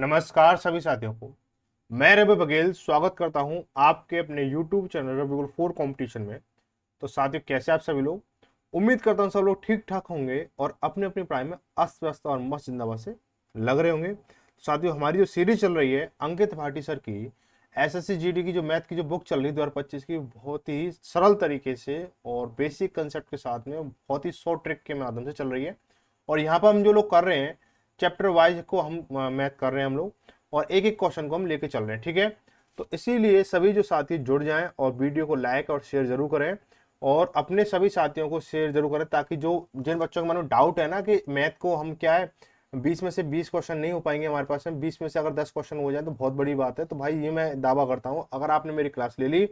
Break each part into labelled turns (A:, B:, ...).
A: नमस्कार सभी साथियों को। मैं रवि बघेल स्वागत करता हूं आपके अपने YouTube चैनल रवि 4 कंपटीशन में। तो साथियों, कैसे आप सभी लोग? उम्मीद करता हूं सब लोग ठीक ठाक होंगे और अपने अपनी पढ़ाई में अस्त व्यस्त और मस्त जिंदाबाद से लग रहे होंगे। साथियों, हमारी जो सीरीज चल रही है अंकित भाटी सर की एसएससी जीडी की जो मैथ की जो बुक चल रही है 2025 की, बहुत ही सरल तरीके से और बेसिक कंसेप्ट के साथ में बहुत ही शॉर्ट ट्रिक के माध्यम से चल रही है। और यहाँ पर हम जो लोग कर रहे हैं चैप्टर वाइज को हम मैथ कर रहे हैं हम लोग, और एक एक क्वेश्चन को हम लेके चल रहे हैं। ठीक है, तो इसीलिए सभी जो साथी जुड़ जाएं और वीडियो को लाइक और शेयर जरूर करें और अपने सभी साथियों को शेयर जरूर करें, ताकि जो जिन बच्चों के मन में डाउट है ना कि मैथ को हम क्या है 20 में से 20 क्वेश्चन नहीं हो पाएंगे हमारे पास में, 20 में से अगर 10 क्वेश्चन हो जाए तो बहुत बड़ी बात है। तो भाई ये मैं दावा करता हूँ, अगर आपने मेरी क्लास ले ली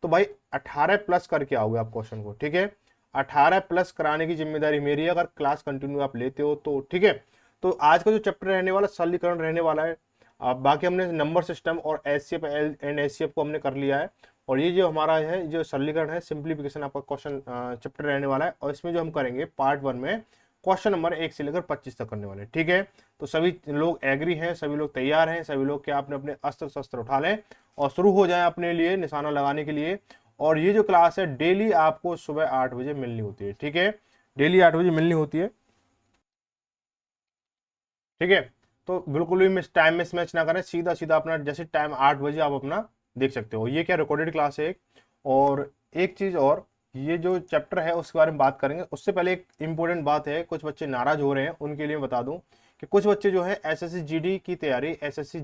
A: तो भाई 18 प्लस करके आओगे आप क्वेश्चन को। ठीक है, 18 प्लस कराने की जिम्मेदारी मेरी है, अगर क्लास कंटिन्यू आप लेते हो तो। ठीक है, तो आज का जो चैप्टर रहने वाला सरलीकरण रहने वाला है। बाकी हमने नंबर सिस्टम और एचसीएफ एंड एचसीएफ को हमने कर लिया है, और ये जो हमारा है जो सरलीकरण है सिंप्लीफिकेशन आपका क्वेश्चन चैप्टर रहने वाला है। और इसमें जो हम करेंगे पार्ट 1 में क्वेश्चन नंबर 1 से लेकर 25 तक करने वाले हैं। ठीक है, तो सभी लोग एग्री हैं, सभी लोग तैयार हैं, सभी लोग क्या अपने अपने अस्त्र शस्त्र उठा लें और शुरू हो जाए अपने लिए निशाना लगाने के लिए। और ये जो क्लास है डेली आपको सुबह 8 बजे मिलनी होती है। ठीक है, डेली 8 बजे मिलनी होती है। ठीक है, तो बिल्कुल भी मिस टाइम मिस मैच ना करें, सीधा सीधा अपना जैसे टाइम 8 बजे आप अपना देख सकते हो। ये क्या रिकॉर्डेड क्लास है एक। और एक चीज और, ये जो चैप्टर है उसके बारे में बात करेंगे, उससे पहले एक इंपॉर्टेंट बात है, कुछ बच्चे नाराज हो रहे हैं उनके लिए बता दूं कि कुछ बच्चे जो है एसएससी जीडी की तैयारी, एसएससी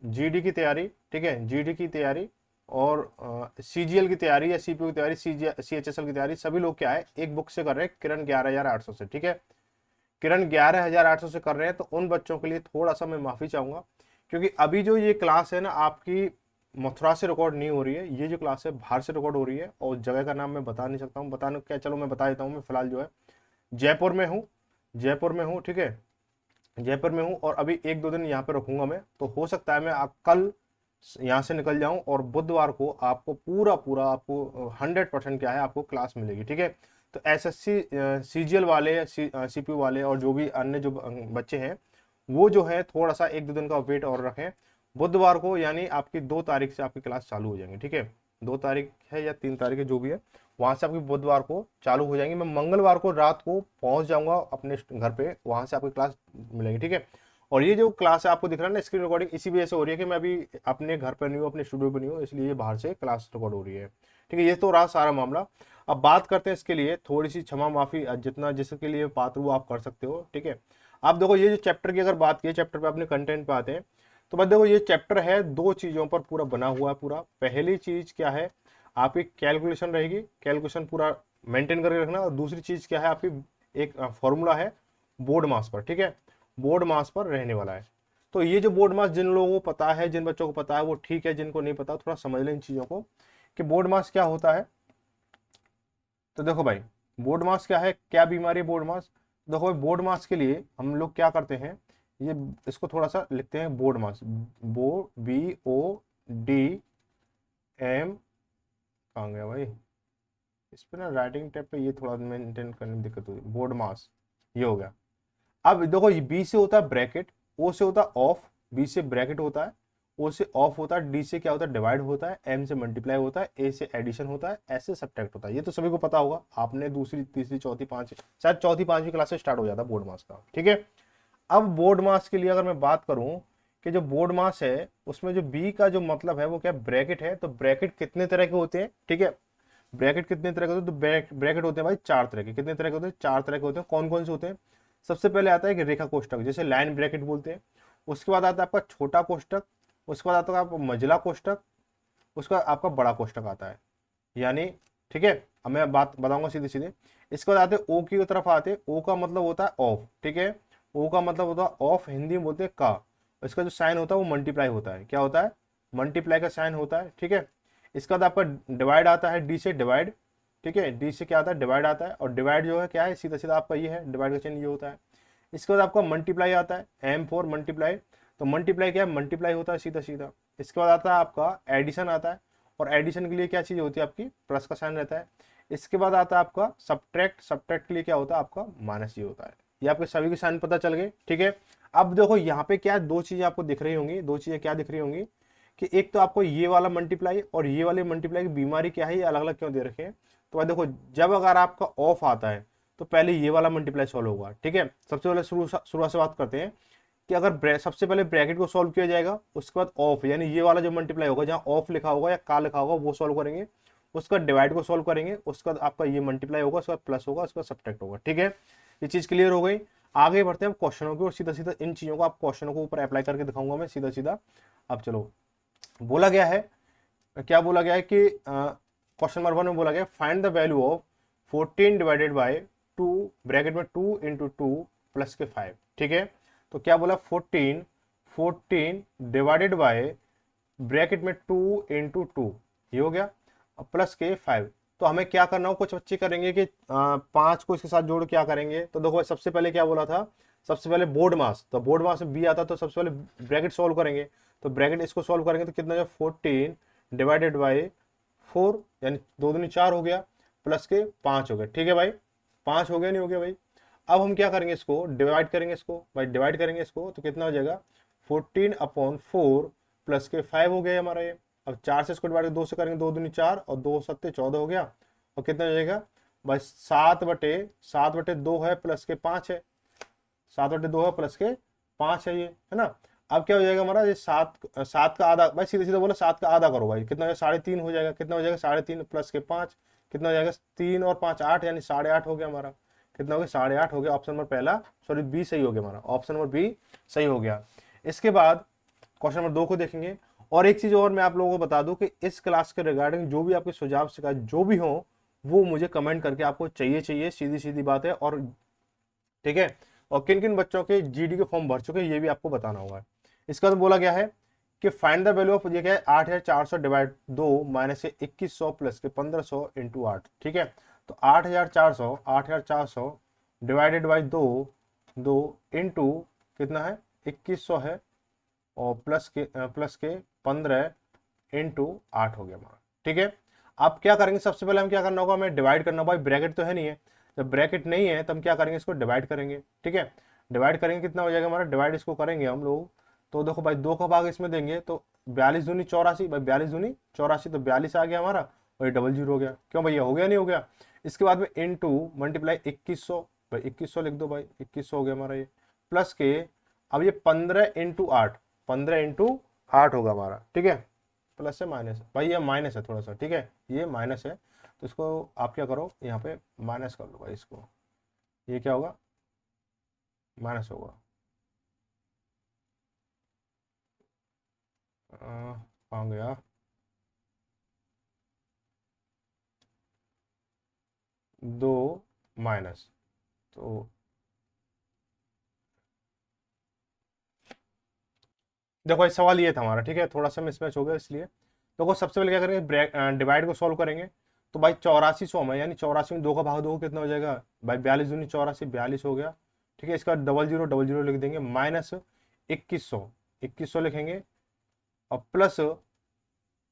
A: जीडी की तैयारी, ठीक है, जीडी की तैयारी और सीजीएल की तैयारी या सीपीयू की तैयारी, सीएचएसएल की तैयारी, सभी लोग क्या है एक बुक से कर रहे हैं, किरण 11,800 से। ठीक है, किरण 11,800 से कर रहे हैं, तो उन बच्चों के लिए थोड़ा सा मैं माफी चाहूंगा, क्योंकि अभी जो ये क्लास है ना आपकी मथुरा से रिकॉर्ड नहीं हो रही है, ये जो क्लास है बाहर से रिकॉर्ड हो रही है। और जगह का नाम मैं बता नहीं सकता हूँ, बताने क्या, चलो मैं बता देता हूँ। मैं फिलहाल जो है जयपुर में हूँ, जयपुर में हूँ। ठीक है, जयपुर में हूँ और अभी 1-2 दिन यहाँ पे रुकूंगा मैं, तो हो सकता है मैं कल यहाँ से निकल जाऊं और बुधवार को आपको पूरा पूरा आपको 100% क्या है आपको क्लास मिलेगी। ठीक है, तो एसएससी सीजीएल वाले, सीपीयू वाले और जो भी अन्य जो बच्चे हैं वो जो है थोड़ा सा 1-2 दिन का वेट और रखें। बुधवार को यानी आपकी 2 तारीख से आपकी क्लास चालू हो जाएंगी। ठीक है, 2 तारीख है या 3 तारीख है जो भी है, वहां से आपकी बुधवार को चालू हो जाएंगी। मैं मंगलवार को रात को पहुंच जाऊंगा अपने घर पे, वहां से आपकी क्लास मिलेगी। ठीक है, और ये जो क्लास है आपको दिख रहा है ना स्क्रीन रिकॉर्डिंग, इसी वजह से हो रही है कि मैं अभी अपने घर पर नहीं हूँ, अपने स्टूडियो पर नहीं हूँ, इसलिए ये बाहर से क्लास रिकॉर्ड हो रही है। ठीक है, ये तो रहा सारा मामला। अब बात करते हैं इसके लिए थोड़ी सी क्षमा माफी, जितना जिसके लिए पात्र वो आप कर सकते हो। ठीक है, आप देखो ये जो चैप्टर की अगर बात की, चैप्टर पे अपने कंटेंट पे आते हैं, तो बस देखो ये चैप्टर है 2 चीजों पर पूरा बना हुआ है पूरा। पहली चीज क्या है, आपकी कैलकुलेशन रहेगी, कैलकुलेशन पूरा मेंटेन करके रखना। और दूसरी चीज क्या है आपकी एक फॉर्मूला है बोर्ड मास पर। ठीक है, बोर्ड मास पर रहने वाला है। तो ये जो बोर्ड मास जिन लोगों को पता है, जिन बच्चों को पता है वो ठीक है, जिनको नहीं पता थोड़ा समझ लें इन चीजों को कि बोर्ड मास क्या होता है। तो देखो भाई, बोर्ड मास क्या है, क्या बीमारी है बोर्ड मास। देखो भाई, बोर्ड मास के लिए हम लोग क्या करते हैं, ये इसको थोड़ा सा लिखते हैं बोर्ड मास, BOD, कहाँ गया भाई, इस पे ना राइटिंग टैब पे ये थोड़ा मेंटेन करने में दिक्कत हुई। बोर्ड मास ये हो गया। अब देखो ये बी से होता है ब्रैकेट, ओ से होता है ऑफ, बी से ब्रैकेट होता है, ओ से ऑफ होता है, डी से क्या होता है डिवाइड होता है, एम से मल्टीप्लाई होता है, ए से एडिशन होता है, एस से सब्ट्रैक्ट होता है। ये तो सभी को पता होगा, आपने दूसरी तीसरी चौथी पांचवी, शायद चौथी पांचवी क्लास से स्टार्ट हो जाता है बोर्ड मास का। ठीक है, अब बोर्ड मास के लिए अगर मैं बात करूं कि जो बोर्ड मास है उसमें जो बी का जो मतलब है वो क्या ब्रैकेट है। तो ब्रैकेट कितने तरह के होते हैं, ठीक है, ब्रैकेट कितने तरह के होते हैं, तो ब्रैकेट होते हैं भाई 4 तरह के। कितने तरह के होते हैं, 4 तरह के होते हैं। कौन कौन से होते हैं, सबसे पहले आता है कि रेखा कोष्टक, जैसे लाइन ब्रैकेट बोलते हैं। उसके बाद आता है आपका छोटा कोष्टक, उसके बाद आता है आपका मझला कोष्टक, उसका आपका बड़ा कोष्टक आता है, यानी ठीक है। अब मैं बात बताऊंगा सीधे सीधे। इसके बाद आते ओ की तरफ आते, ओ का मतलब होता है ऑफ। ठीक है, ओ का मतलब होता है ऑफ, हिंदी में बोलते हैं का। इसका जो साइन होता है वो मल्टीप्लाई होता है, क्या होता है, मल्टीप्लाई का साइन होता है। ठीक है, इसके बाद आपका डिवाइड आता है, डी से डिवाइड। ठीक है, डी से क्या आता है डिवाइड आता है, और डिवाइड जो है क्या है, सीधा सीधा आपका ये है, डिवाइड का चिन्ह ये होता है। इसके बाद आपका मल्टीप्लाई आता है, M4 मल्टीप्लाई। तो मल्टीप्लाई क्या है, मल्टीप्लाई होता है सीधा सीधा। इसके बाद आता है आपका एडिशन आता है, और एडिशन के लिए क्या चीज होती है आपकी, प्लस का साइन रहता है। इसके बाद आता है आपका सब्ट्रैक्ट, सब्ट्रैक्ट के लिए क्या होता है आपका माइनस ये होता है। ये आपके सभी के साइन पता चल गए, ठीक है। अब देखो यहाँ पे क्या दो चीजें आपको दिख रही होंगी, दो चीजें क्या दिख रही होंगी कि एक तो आपको ये वाला मल्टीप्लाई और ये वाले मल्टीप्लाई की बीमारी क्या है, ये अलग अलग क्यों दे रखे हैं। तो भाई देखो, जब अगर आपका ऑफ आता है तो पहले ये वाला मल्टीप्लाई सॉल्व होगा, ठीक है। सबसे पहले शुरुआत से बात करते हैं कि अगर सबसे पहले ब्रैकेट को सॉल्व किया जाएगा, उसके बाद ऑफ यानी ये वाला जो मल्टीप्लाई होगा जहाँ ऑफ लिखा होगा या का लिखा होगा वो सॉल्व करेंगे, उसका डिवाइड को सॉल्व करेंगे, उसके बाद आपका ये मल्टीप्लाई होगा, उसका प्लस होगा, उसका सब्ट्रैक्ट होगा, ठीक है। ये चीज क्लियर हो गई। आगे बढ़ते हैं क्वेश्चनों की और सीधा सीधा इन चीजों को आप क्वेश्चनों को ऊपर अप्लाई करके दिखाऊंगा मैं सीधा सीधा। अब चलो, बोला गया है, क्या बोला गया है कि क्वेश्चन नंबर 1 में बोला गया find the value of 14 divided by 2 bracket में 2 इंटू 2 प्लस के 5, ठीक है। तो क्या बोला 14 डिवाइडेड बाय ब्रैकेट में 2 इंटू 2, ये हो गया, प्लस के 5। तो हमें क्या करना हो, कुछ बच्चे करेंगे कि 5 को इसके साथ जोड़ क्या करेंगे। तो देखो सबसे पहले क्या बोला था, सबसे पहले बोर्ड मास, तो बोर्ड मास में बी आता तो सबसे पहले ब्रैकेट सॉल्व करेंगे। तो ब्रैकेट इसको सॉल्व करेंगे तो कितना हो, 14 डिवाइडेड बाई 4 यानी 2 दूनी 4 हो गया, प्लस के 5 हो गया, ठीक है भाई। 5 हो गया, नहीं हो गया भाई। अब हम क्या करेंगे, इसको डिवाइड करेंगे, इसको भाई डिवाइड करेंगे इसको, तो कितना हो जाएगा 14/4 प्लस के 5 हो गया हमारा ये। अब 4 से इसको डिवाइड 2 से करेंगे, 2 दूनी 4 और 2 सत्ते 14 हो गया। और कितना हो जाएगा भाई 7/2 है प्लस के 5 है, 7/2 है प्लस के 5 है ये, है ना। अब क्या हो जाएगा हमारा ये 7 का आधा, भाई सीधे सीधे बोला 7 का आधा करो भाई, कितना हो जाएगा 3.5 हो जाएगा। कितना हो जाएगा 3.5 प्लस के 5, कितना हो जाएगा 3 और 5 8 यानी 8.5 हो गया हमारा। कितना हो गया 8.5 हो गया। ऑप्शन नंबर पहला सॉरी बी सही हो गया हमारा, ऑप्शन नंबर बी सही हो गया। इसके बाद क्वेश्चन नंबर 2 को देखेंगे। और एक चीज और मैं आप लोगों को बता दूं कि इस क्लास के रिगार्डिंग जो भी आपके सुझाव शिकायत जो भी हो वो मुझे कमेंट करके आपको चाहिए, सीधी सीधी बात है। और ठीक है, और किन किन बच्चों के जीडी के फॉर्म भर चुके हैं ये भी आपको बताना होगा। इसका तो बोला गया है कि फाइंड द वैल्यू ऑफ, ये क्या है 8,400 डिवाइड 2 माइनस 2100 प्लस के 1500 इंटू 8, ठीक है। तो 8,400 डिवाइडेड बाई 2 इंटू कितना है 2100 है, और प्लस के 15 इंटू 8 हो गया हमारा, ठीक है। अब क्या करेंगे, सबसे पहले हम क्या करना होगा, हमें डिवाइड करना होगा। भाई ब्रैकेट तो है नहीं है, जब ब्रैकेट नहीं है तब हम क्या करेंगे, इसको डिवाइड करेंगे, ठीक है। डिवाइड करेंगे, कितना हो जाएगा हमारा, डिवाइड इसको करेंगे हम लोग। तो देखो भाई 2 का भाग इसमें देंगे तो 42 दूनी 84, भाई 42 दूनी 84, तो 42 आ गया हमारा, और ये डबल जीरो हो गया। क्यों भैया, हो गया नहीं हो गया। इसके बाद में इंटू मल्टीप्लाई 2100, भाई 2100 लिख दो भाई, 2100 हो गया हमारा ये, प्लस के अब ये 15 इंटू 8, 15 इंटू 8 होगा हमारा, ठीक है। प्लस से माइनस, भाई ये माइनस है थोड़ा सा, ठीक है, ये माइनस है। तो इसको आप क्या करो, यहाँ पे माइनस कर लो भाई इसको, ये क्या होगा माइनस होगा। कहाँ गया, 2 माइनस, तो देखो भाई सवाल ये था हमारा, ठीक है, थोड़ा सा मिसमैच हो गया इसलिए। देखो सबसे पहले क्या करेंगे, डिवाइड को सॉल्व करेंगे। तो भाई 8400 में, यानी 84 में 2 का भाग दो कितना हो जाएगा भाई, 42 दूनी 84, 42 हो गया, ठीक है। इसका डबल जीरो लिख देंगे, माइनस 2100 लिखेंगे, और प्लस अब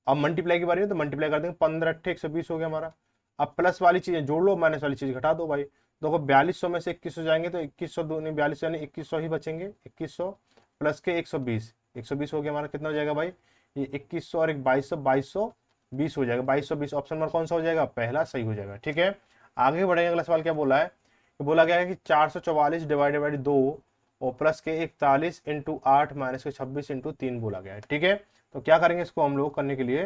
A: मल्टीप्लाई की बारी है तो मल्टीप्लाई कर देंगे, 15 × 8 = 120 हो गया हमारा। अब प्लस वाली चीजें जोड़ लो, माइनस वाली चीज घटा दो भाई। देखो 4200 में से 2100 जाएंगे तो 2100 दूनी 42 यानी 2100 ही बचेंगे, 2100 प्लस के 120, 120 हो गया हमारा। कितना हो जाएगा भाई, ये 2100 और एक 2200, 2220 हो जाएगा। 2220 ऑप्शन नंबर कौन सा हो जाएगा, पहला सही हो जाएगा, ठीक है। आगे बढ़ेंगे, अगला सवाल क्या बोला है, कि बोला गया है कि 444 डिवाइडेड बाई 2 और प्लस के 41 इंटू 8 माइनस के 26 इंटू 3 बोला गया है, ठीक है। तो क्या करेंगे इसको हम लोग करने के लिए,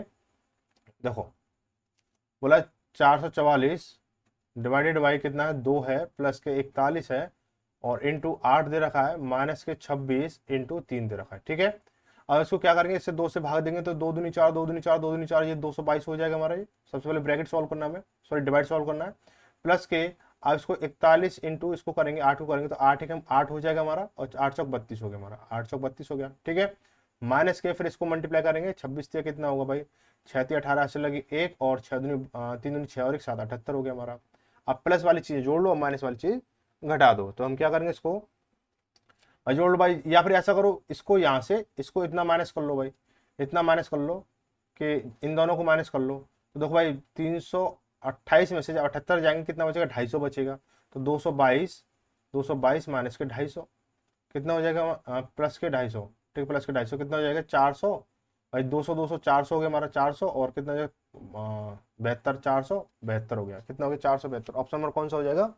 A: देखो बोला 444 डिवाइडेड बाई कितना है 2 है, प्लस के 41 है, और इंटू 8 दे रखा है, माइनस के 26 इंटू 3 दे रखा है, ठीक है। अब इसको क्या करेंगे, इससे 2 से भाग देंगे तो 2 दूनी 4, 2 दूनी 4, 2 दूनी 4, ये 222 हो जाएगा हमारा। ये सबसे पहले ब्रैकेट सॉल्व करना है हमें, सॉरी डिवाइड सॉल्व करना है। प्लस के अब इसको 41 इंटू इसको करेंगे 8 को करेंगे तो 8 एक 8 हो जाएगा हमारा, और 8 चौक 32 हो गया हमारा, 8 चौक 32 हो गया, ठीक है। माइनस के फिर इसको मल्टीप्लाई करेंगे, 26 से कितना होगा भाई, 6 18 से लगी 1, और 6 दूनी 3 दूनी 6 और 1 7 78 हो गया हमारा। अब प्लस वाली चीज जोड़ लो, माइनस वाली चीज घटा दो। तो हम क्या करेंगे, इसको भाई जोड़ लो भाई, या फिर ऐसा करो, इसको यहाँ से इसको इतना माइनस कर लो भाई, इतना माइनस कर लो कि इन दोनों को माइनस कर लो। तो देखो भाई 328 में से जब 78 जाएंगे कितना बचेगा, 250 बचेगा। तो 222 222 माइनस के 250, कितना हो जाएगा प्लस के 250, ठीक, प्लस के 250 कितना हो जाएगा 400, भाई 200 200 400 हो गया हमारा 400, और कितना हो जाएगा 72 472 हो गया, कितना हो गया 472। ऑप्शन नंबर कौन सा हो जाएगा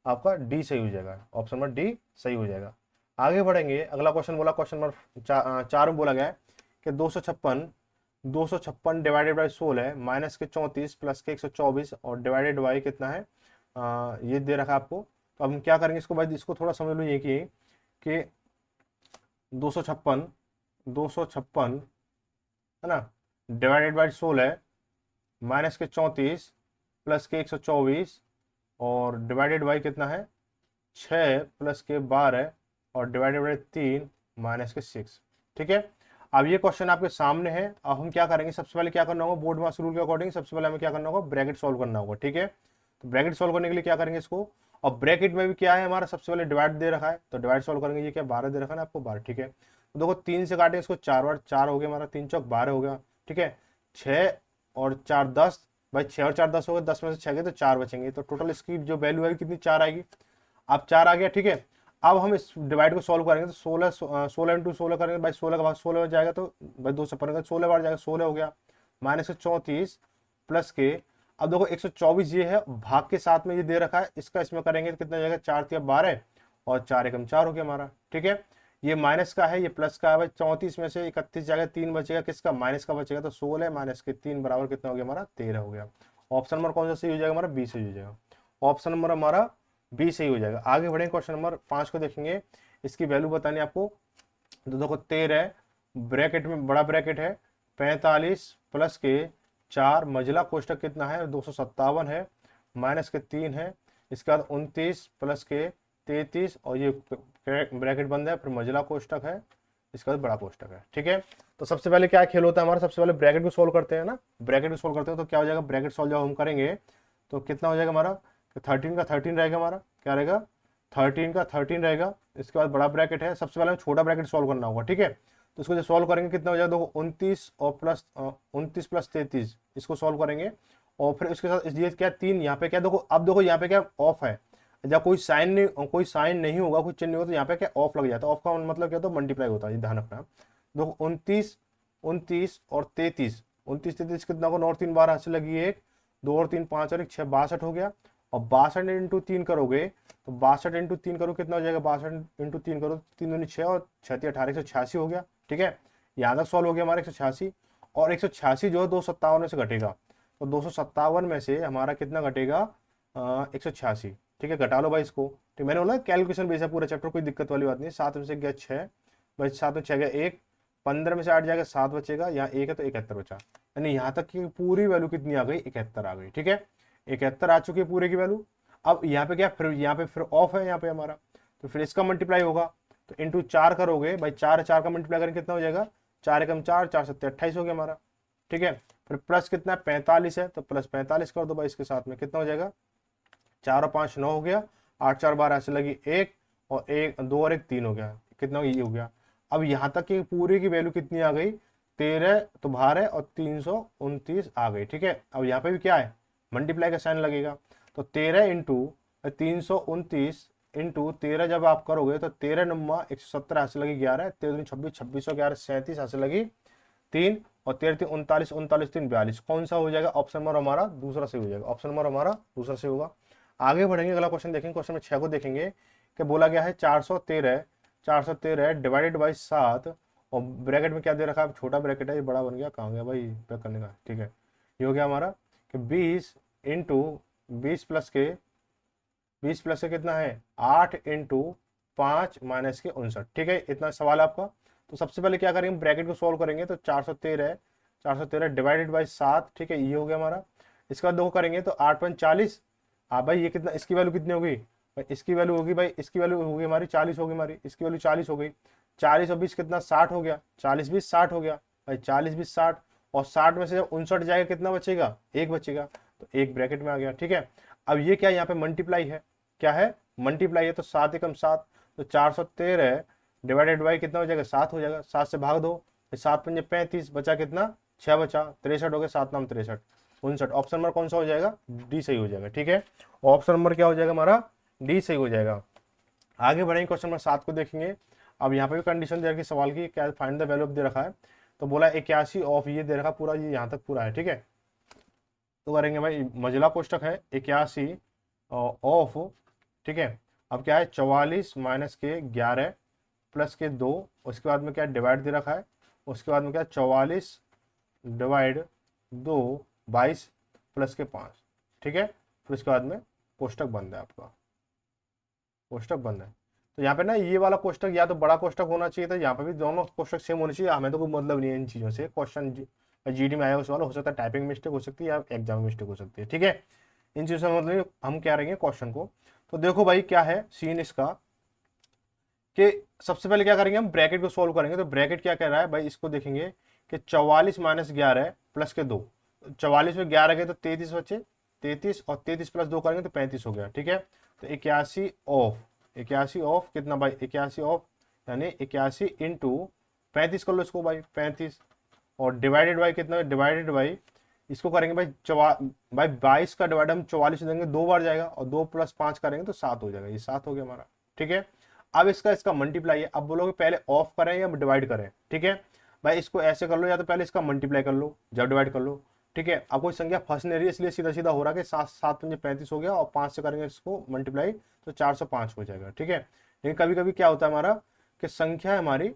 A: आपका डी सही हो जाएगा, ऑप्शन नंबर डी सही हो जाएगा। आगे बढ़ेंगे, अगला क्वेश्चन बोला, क्वेश्चन नंबर 4 में बोला गया है कि 256 डिवाइडेड बाई 16 माइनस के 34 प्लस के 124 और डिवाइडेड बाई कितना है ये दे रखा है आपको। तो अब हम क्या करेंगे इसको, भाई इसको थोड़ा समझ लो, ये कि 256 है ना डिवाइडेड बाई 16 माइनस के 34 प्लस के 124 और डिवाइडेड बाई कितना है 6 प्लस के 12 और डिवाइडेड बाई 3 माइनस के 6, ठीक है। अब ये क्वेश्चन आपके सामने है। अब हम क्या करेंगे, सबसे पहले क्या करना होगा, बोर्ड मास रूल के अकॉर्डिंग सबसे पहले हमें क्या करना होगा, ब्रैकेट सॉल्व करना होगा, ठीक है। तो ब्रैकेट सॉल्व करने के लिए क्या करेंगे इसको, और ब्रैकेट में भी क्या है हमारा, सबसे पहले डिवाइड दे रखा है, तो डिवाइड सॉल्व करेंगे, ये क्या 12 दे रखा है ना आपको 12, ठीक है। तो देखो 3 से काटेंगे इसको 4 बार, 4 हो गया हमारा, 3 चौक 12 हो गया, ठीक है। 6 और 4 10, भाई 6 और 4 10 हो गए, 10 में से 6 गए तो 4 बचेंगे, तो टोटल इसकी जो वैल्यू है कितनी 4 आएगी। अब 4 आ गया, ठीक है। अब हम इस डिवाइड को सॉल्व करेंगे, तो 16 इंटू 16 करेंगे, भाई 16 का भाग 16 हो जाएगा, तो भाई 2 से 16 बार जाएगा, 16 हो गया, माइनस के 34 प्लस के, अब देखो 124 ये है, भाग के साथ में ये दे रखा है, इसका इसमें करेंगे तो कितना जाएगा 4 3 12 और 4 एकम 4 हो गया हमारा, ठीक है। ये माइनस का है, ये प्लस का है, भाई 34 में से 31 जाएगा, 3 बचेगा, किसका माइनस का बचेगा, तो 16 माइनस के 3 बराबर कितना हो गया हमारा 13 हो गया। ऑप्शन नंबर कौन सा सही हो जाएगा हमारा, बी सही हो जाएगा, ऑप्शन नंबर हमारा बी सही हो जाएगा। आगे बढ़ेंगे, क्वेश्चन नंबर 5 को देखेंगे, इसकी वैल्यू बतानी आपको। तो देखो 13 ब्रैकेट में बड़ा ब्रैकेट है 45 प्लस के 4 मझला कोष्टक कितना है 257 है, माइनस के 3 है, इसके बाद 29 प्लस के 33 और ये ब्रैकेट बंद है, फिर मझला कोष्टक है, इसके बाद बड़ा कोष्टक है, ठीक है। तो सबसे पहले क्या खेल होता है हमारा, सबसे पहले ब्रैकेट को सोल्व करते हैं ना, ब्रैकेट को सोल्व करते हैं तो क्या हो जाएगा, ब्रैकेट सोल्व जब हम करेंगे तो कितना हो जाएगा हमारा, 13 का 13 रहेगा हमारा, क्या रहेगा 13 का 13 रहेगा। इसके बाद बड़ा ब्रैकेट है, सबसे पहले हमें छोटा ब्रैकेट सॉल्व करना होगा, ठीक है। तो इसको जब सॉल्व करेंगे कितना हो जाएगा, देखो 29 और प्लस 29 प्लस 33 इसको सॉल्व करेंगे, और फिर इसके साथ इसलिए क्या 3 यहाँ पे क्या, देखो अब देखो यहाँ पे क्या ऑफ है, जब कोई साइन नहीं होगा, कोई चिन्ह नहीं होगा, तो यहाँ पे क्या ऑफ लग जाता है, ऑफ का मतलब क्या होता है मल्टीप्लाई होता है, ये ध्यान रखना। देखो 29 और 33, 29 33 कितना होगा, 9 और 3 12 से लगी 1 2 और 3 5 और 1 6 62 हो गया, और 62 इंटू 3 करोगे तो 62 इंटू 3 करो कितना हो जाएगा, 62 इंटू 3 करो 3 दूनी 6 और 6 18 186 हो गया, ठीक है। यहाँ तक सॉल्व हो गया हमारा 186, और 186 जो है 257 में से घटेगा, तो 257 में से हमारा कितना घटेगा 186, ठीक है। घटा लो भाई इसको, ठीक, मैंने बोला कैलकुलेशन बेस है पूरा चैप्टर, कोई दिक्कत वाली बात नहीं। 7 में से गया 6, भाई 7 में 6 गया 1, 15 में से 8 जाएगा 7 बचेगा, यहाँ 1 है तो 71 बचा, यानी यहाँ तक की पूरी वैल्यू कितनी आ गई 71 आ गई, ठीक है। 71 आ चुकी है पूरे की वैल्यू। अब यहाँ पे क्या, फिर यहाँ पे फिर ऑफ है यहाँ पे हमारा, तो फिर इसका मल्टीप्लाई होगा, तो इंटू 4 करोगे, भाई 4 4 का मल्टीप्लाई करेंगे कितना हो जाएगा 4 एकम 4 4 7 28 हो गया हमारा, ठीक है। फिर प्लस कितना 45 है, तो प्लस 45 कर दो भाई, इसके साथ में कितना हो जाएगा 4 और 5 9 हो गया, 8 4 12 ऐसे लगी 1 और 1 2 और 1 3 हो गया, कितना ये हो गया। अब यहाँ तक की पूरी की वैल्यू कितनी आ गई 13 तो बाहर है, और 329 आ गई, ठीक है। अब यहाँ पे भी क्या है मल्टीप्लाई का साइन लगेगा, तो 13 इंटू 329 इंटू 13 जब आप करोगे तो 13 नुम्मा 170 हासिल लगी 11, 13 26 26 और 11 37 हासिल लगी 3, और 13 3 39 39 3 42, कौन सा हो जाएगा, ऑप्शन नंबर हमारा दूसरा सही हो जाएगा, ऑप्शन नंबर हमारा दूसरा सही होगा। आगे बढ़ेंगे, अगला क्वेश्चन देखेंगे, क्वेश्चन में 6 को देखेंगे कि बोला गया है 413 डिवाइडेड बाई 7, और ब्रैकेट में क्या दे रखा है, छोटा ब्रैकेट है, ये बड़ा बन गया, कहाँ गया भाई पैक करने का, ठीक है। ये हो गया हमारा कि 20 इंटू 20 प्लस के कितना है 8 इंटू 5 माइनस के 59, ठीक है। इतना सवाल है आपका। तो सबसे पहले क्या करेंगे, ब्रैकेट को सॉल्व करेंगे, तो 413 डिवाइडेड बाई 7, ठीक है, ये हो गया हमारा। इसका दो करेंगे तो 8 5 40, भाई ये कितना, इसकी वैल्यू कितनी होगी भाई, इसकी वैल्यू होगी भाई, इसकी वैल्यू होगी हमारी 40 होगी हमारी, इसकी वैल्यू 40 हो गई, 40 और 20 कितना 60 हो गया, 40 20 60 हो गया भाई, 40 20 60, और 60 में से जब 59 जाएगा कितना बचेगा, 1 बचेगा, तो 1 ब्रैकेट में आ गया, ठीक है। अब ये क्या यहाँ पे मल्टीप्लाई है, क्या है मल्टीप्लाई है, तो 7 एकम 7, तो 413 डिवाइडेड बाई कितना हो जाएगा 7 हो जाएगा, 7 से भाग दो, 7 पंजे 35 बचा कितना 6 बचा, 63 हो गया, 7 नाम 63 59, ऑप्शन नंबर कौन सा हो जाएगा डी सही हो जाएगा, ठीक है। ऑप्शन नंबर क्या हो जाएगा हमारा डी सही हो जाएगा। आगे बढ़ेंगे, क्वेश्चन नंबर 7 को देखेंगे। अब यहाँ पे भी कंडीशन दे रखी सवाल की, क्या फाइंड द वैल्यू ऑफ दे रखा है, तो बोला 81 ऑफ ये दे रखा पूरा, ये यहाँ तक पूरा है, ठीक है। तो करेंगे भाई, मझला कोष्टक है 81 ऑफ, ठीक है। अब क्या है 44 माइनस के 11 प्लस के 2, उसके बाद में क्या डिवाइड दे रखा है, उसके बाद में क्या 44 डिवाइड 2 22 प्लस के 5, ठीक है। फिर उसके बाद में कोष्टक बंद है, आपका कोष्टक बंद है। तो यहाँ पे ना ये वाला कोष्टक या तो बड़ा कोष्टक होना चाहिए था, यहाँ पे भी दोनों कोष्टक सेम होने चाहिए। हमें तो कोई मतलब नहीं है इन चीज़ों से। क्वेश्चन जीडी में आया उस वाला हो सकता है टाइपिंग मिस्टेक हो सकती है या एग्जाम में मिस्टेक हो सकती है, ठीक है। इन चीज़ों से मतलब हम क्या रहेंगे क्वेश्चन को। तो देखो भाई क्या है सीन इसका, कि सबसे पहले क्या करेंगे हम ब्रैकेट को सोल्व करेंगे। तो ब्रैकेट क्या कह रहा है भाई, इसको देखेंगे कि 44 माइनस 11 प्लस के 2, 44 में 11 गए तो 33 बचे, 33 और 33 प्लस 2 करेंगे तो 35 हो गया, ठीक है। तो 81 ऑफ, 81 ऑफ कितना भाई, 81 ऑफ यानी 81 इंटू 35 कर लो इसको भाई 35, और डिवाइडेड बाई कितना, डिवाइडेड बाई इसको करेंगे भाई भाई 22 का डिवाइड हम 44 से देंगे 2 बार जाएगा, और 2 प्लस 5 करेंगे तो 7 हो जाएगा, ये 7 हो गया हमारा, ठीक है। अब इसका इसका मल्टीप्लाई है। अब बोलोगे पहले ऑफ करें या डिवाइड करें, ठीक है भाई। इसको ऐसे कर लो, या तो पहले इसका मल्टीप्लाई कर लो जब डिवाइड कर लो, ठीक है। अब कोई संख्या फंस नहीं रही है, इसलिए सीधा सीधा हो रहा है कि 7 7 पंजे 35 हो गया, और 5 से करेंगे इसको मल्टीप्लाई तो 405 हो जाएगा, ठीक है। लेकिन कभी कभी क्या होता है हमारा कि संख्या हमारी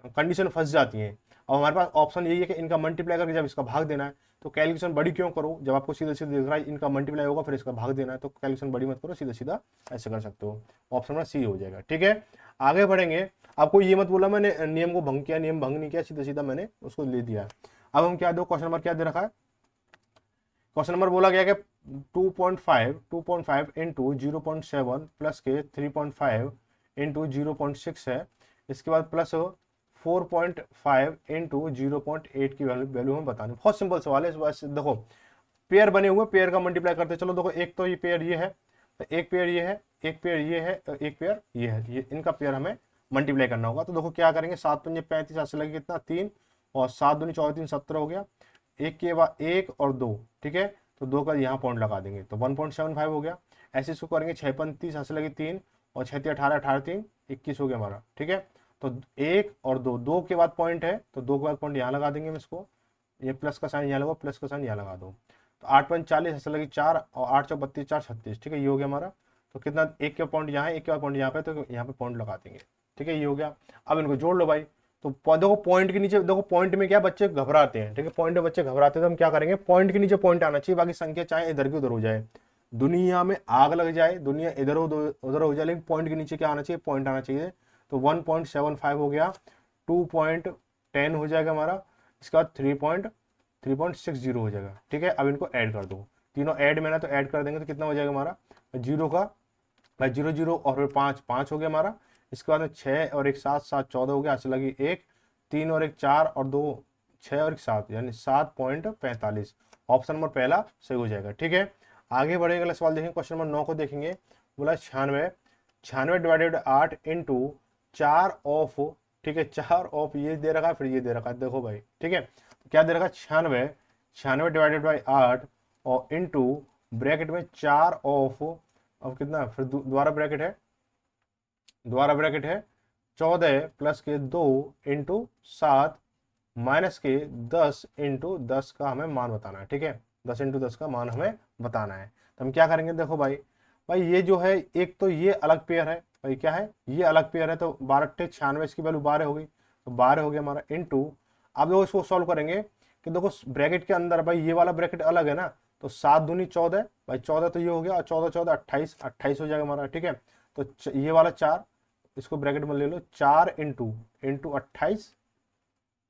A: कंडीशन फंस जाती है। अब हमारे पास ऑप्शन यही है कि इनका मल्टीप्लाई करके जब इसका भाग देना है, तो कैलकुलेशन बड़ी क्यों करो, जब आपको सीधा सीधा दिख रहा है इनका मल्टीप्लाई होगा फिर इसका भाग देना है, तो कैलकुलेशन बड़ी मत करो, सीधा सीधा ऐसे कर सकते हो। ऑप्शन में सी हो जाएगा, ठीक है। आगे बढ़ेंगे। आपको ये मत बोला मैंने नियम को भंग किया, नियम भंग नहीं किया, सीधा सीधा मैंने उसको ले दिया। अब हम क्या दो, क्वेश्चन नंबर क्या दे रखा है, क्वेश्चन नंबर बोला गया कि 2.5 इंटू 0.7 प्लस के 3.5 इंटू 0.6 है, इसके बाद प्लस 4.5 इंटू 0.8 की वैल्यू हमें बतानी। बहुत सिंपल सवाल है। बस देखो पेयर बने हुए, पेयर का मल्टीप्लाई करते चलो। देखो एक तो ये पेयर ये है, एक पेयर ये है, एक पेयर ये है, एक पेयर ये है, ये इनका पेयर हमें मल्टीप्लाई करना होगा। तो देखो क्या करेंगे, 7 पंजे 35, ऐसे लगे कितना 3, और 7 दूनी 14 3 17 हो गया, एक के बाद एक और 2, ठीक है। तो 2 का यहाँ पॉइंट लगा देंगे तो 1.75 हो गया। ऐसे इसको करेंगे 6 35 ऐसे लगे 3, और 6 18 18 3 21 हो गया हमारा, ठीक है। तो 1 और 2, 2 के बाद पॉइंट है तो 2 के बाद पॉइंट यहाँ लगा देंगे हम इसको, ये प्लस का साइन यहाँ लगाओ, प्लस का साइन यहाँ लगा दो। तो 8 5 40 ऐसे लगे 4, और 8 4 32 4 36, ठीक है, ये हो गया हमारा। तो कितना, एक के पॉइंट यहाँ है, एक के बाद पॉइंट यहाँ पे, तो यहाँ पे पॉइंट लगा देंगे, ठीक है, ये हो गया। अब इनको जोड़ लो भाई। तो देखो पॉइंट के नीचे, देखो पॉइंट में क्या बच्चे घबराते हैं, ठीक है, पॉइंट में बच्चे घबराते हैं, तो हम क्या करेंगे, पॉइंट के नीचे पॉइंट आना चाहिए, बाकी संख्या चाहे इधर की उधर हो जाए, दुनिया में आग लग जाए, दुनिया इधर उधर हो जाए, लेकिन पॉइंट के नीचे क्या आना चाहिए, पॉइंट आना चाहिए। तो 1.75 हो गया, 2.10 हो जाएगा हमारा, इसके बाद 3.60 हो जाएगा, ठीक है। अब इनको ऐड कर दो, तीनों ऐड में ना, तो ऐड कर देंगे तो कितना हो जाएगा हमारा, जीरो का भाई 0 0 और फिर 5 5 हो गया हमारा। इसके बाद में 6 और 1 7 7 14 हो गया, ऐसे लगी 1 3 और 1 4 और 2 6 और 1 7 यानी 7.45। ऑप्शन नंबर पहला सही हो जाएगा, ठीक है। आगे बढ़ेगा, अगला सवाल देखेंगे, क्वेश्चन नंबर 9 को देखेंगे। बोला 96, 96 डिवाइडेड 8 इंटू 4 ऑफ, ठीक है, 4 ऑफ ये दे रखा है, फिर ये दे रखा है, देखो भाई, ठीक है। तो क्या दे रखा है 96, 96 डिवाइडेड बाई 8 और इंटू ब्रैकेट में 4 ऑफ, अब कितना, फिर दोबारा ब्रैकेट है, दोबारा ब्रैकेट है 14 प्लस के 2 इंटू 7 माइनस के 10 इंटू 10 का हमें मान बताना है, ठीक है, 10 इंटू 10 का मान हमें बताना है। तो हम क्या करेंगे, देखो भाई, भाई ये जो है एक तो ये अलग पेयर है भाई, क्या है ये अलग पेयर है, तो 12 96, इसकी वैल्यू 12 हो गई, तो 12 हो गया हमारा इंटू। अब देखो इसको सॉल्व करेंगे कि देखो ब्रैकेट के अंदर भाई ये वाला ब्रैकेट अलग है ना, तो 7 दूनी 14 भाई, 14 तो ये हो गया, और 14 14 28 28 हो जाएगा हमारा, ठीक है। तो ये वाला 4 इसको ब्रैकेट में ले लो, 4 इंटू 28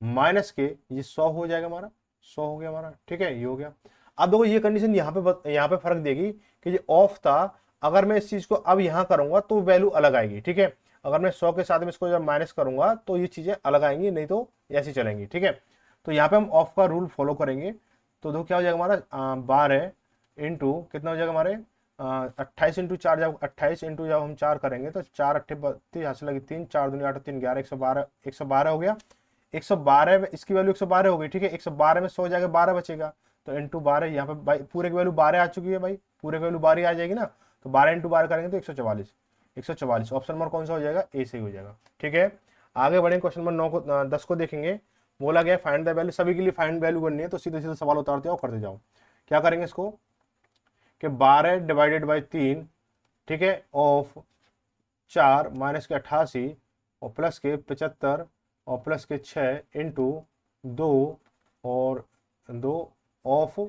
A: माइनस के ये 100 हो जाएगा हमारा, 100 हो गया हमारा, ठीक है, ये हो गया। अब देखो ये कंडीशन यहाँ पे फर्क देगी कि ये ऑफ था, अगर मैं इस चीज को अब यहाँ करूंगा तो वैल्यू अलग आएगी, ठीक है। अगर मैं 100 के साथ में इसको जब माइनस करूंगा तो ये चीजें अलग आएंगी, नहीं तो ऐसी चलेंगी, ठीक है। तो यहाँ पे हम ऑफ का रूल फॉलो करेंगे। तो देखो क्या हो जाएगा हमारा 12 इंटू कितना हो जाएगा हमारे 28 इंटू 4, जब 28 इंटू जब हम 4 करेंगे तो 4 8 32 यहाँ से लगी 3, 4 दूनी 8 3 11 112, 112 हो गया। 112 में इसकी वैल्यू 112 हो गई, ठीक है, 112 में 100 जाएगा 12 बचेगा, तो इंटू 12 यहाँ पे भाई पूरे की वैल्यू 12 आ चुकी है भाई, पूरे की वैल्यू 12 आ जाएगी ना, तो 12 इंटू 12 करेंगे तो 144। 144। ऑप्शन नंबर कौन सा हो जाएगा, ए सही हो जाएगा। ठीक है, आगे बढ़ेंगे, क्वेश्चन नंबर 9 को 10 को देखेंगे। बोला गया फाइंड द वैल्यू, सभी के लिए फाइंड वैल्यू करनी है, तो सीधे सीधे सवाल उतारते जाओ, करते जाओ। क्या करेंगे इसको कि 12 डिवाइडेड बाई 3, ठीक है, ऑफ 4 माइनस के 88 और प्लस के 75 और प्लस के 6 इंटू 2 और 2 ऑफ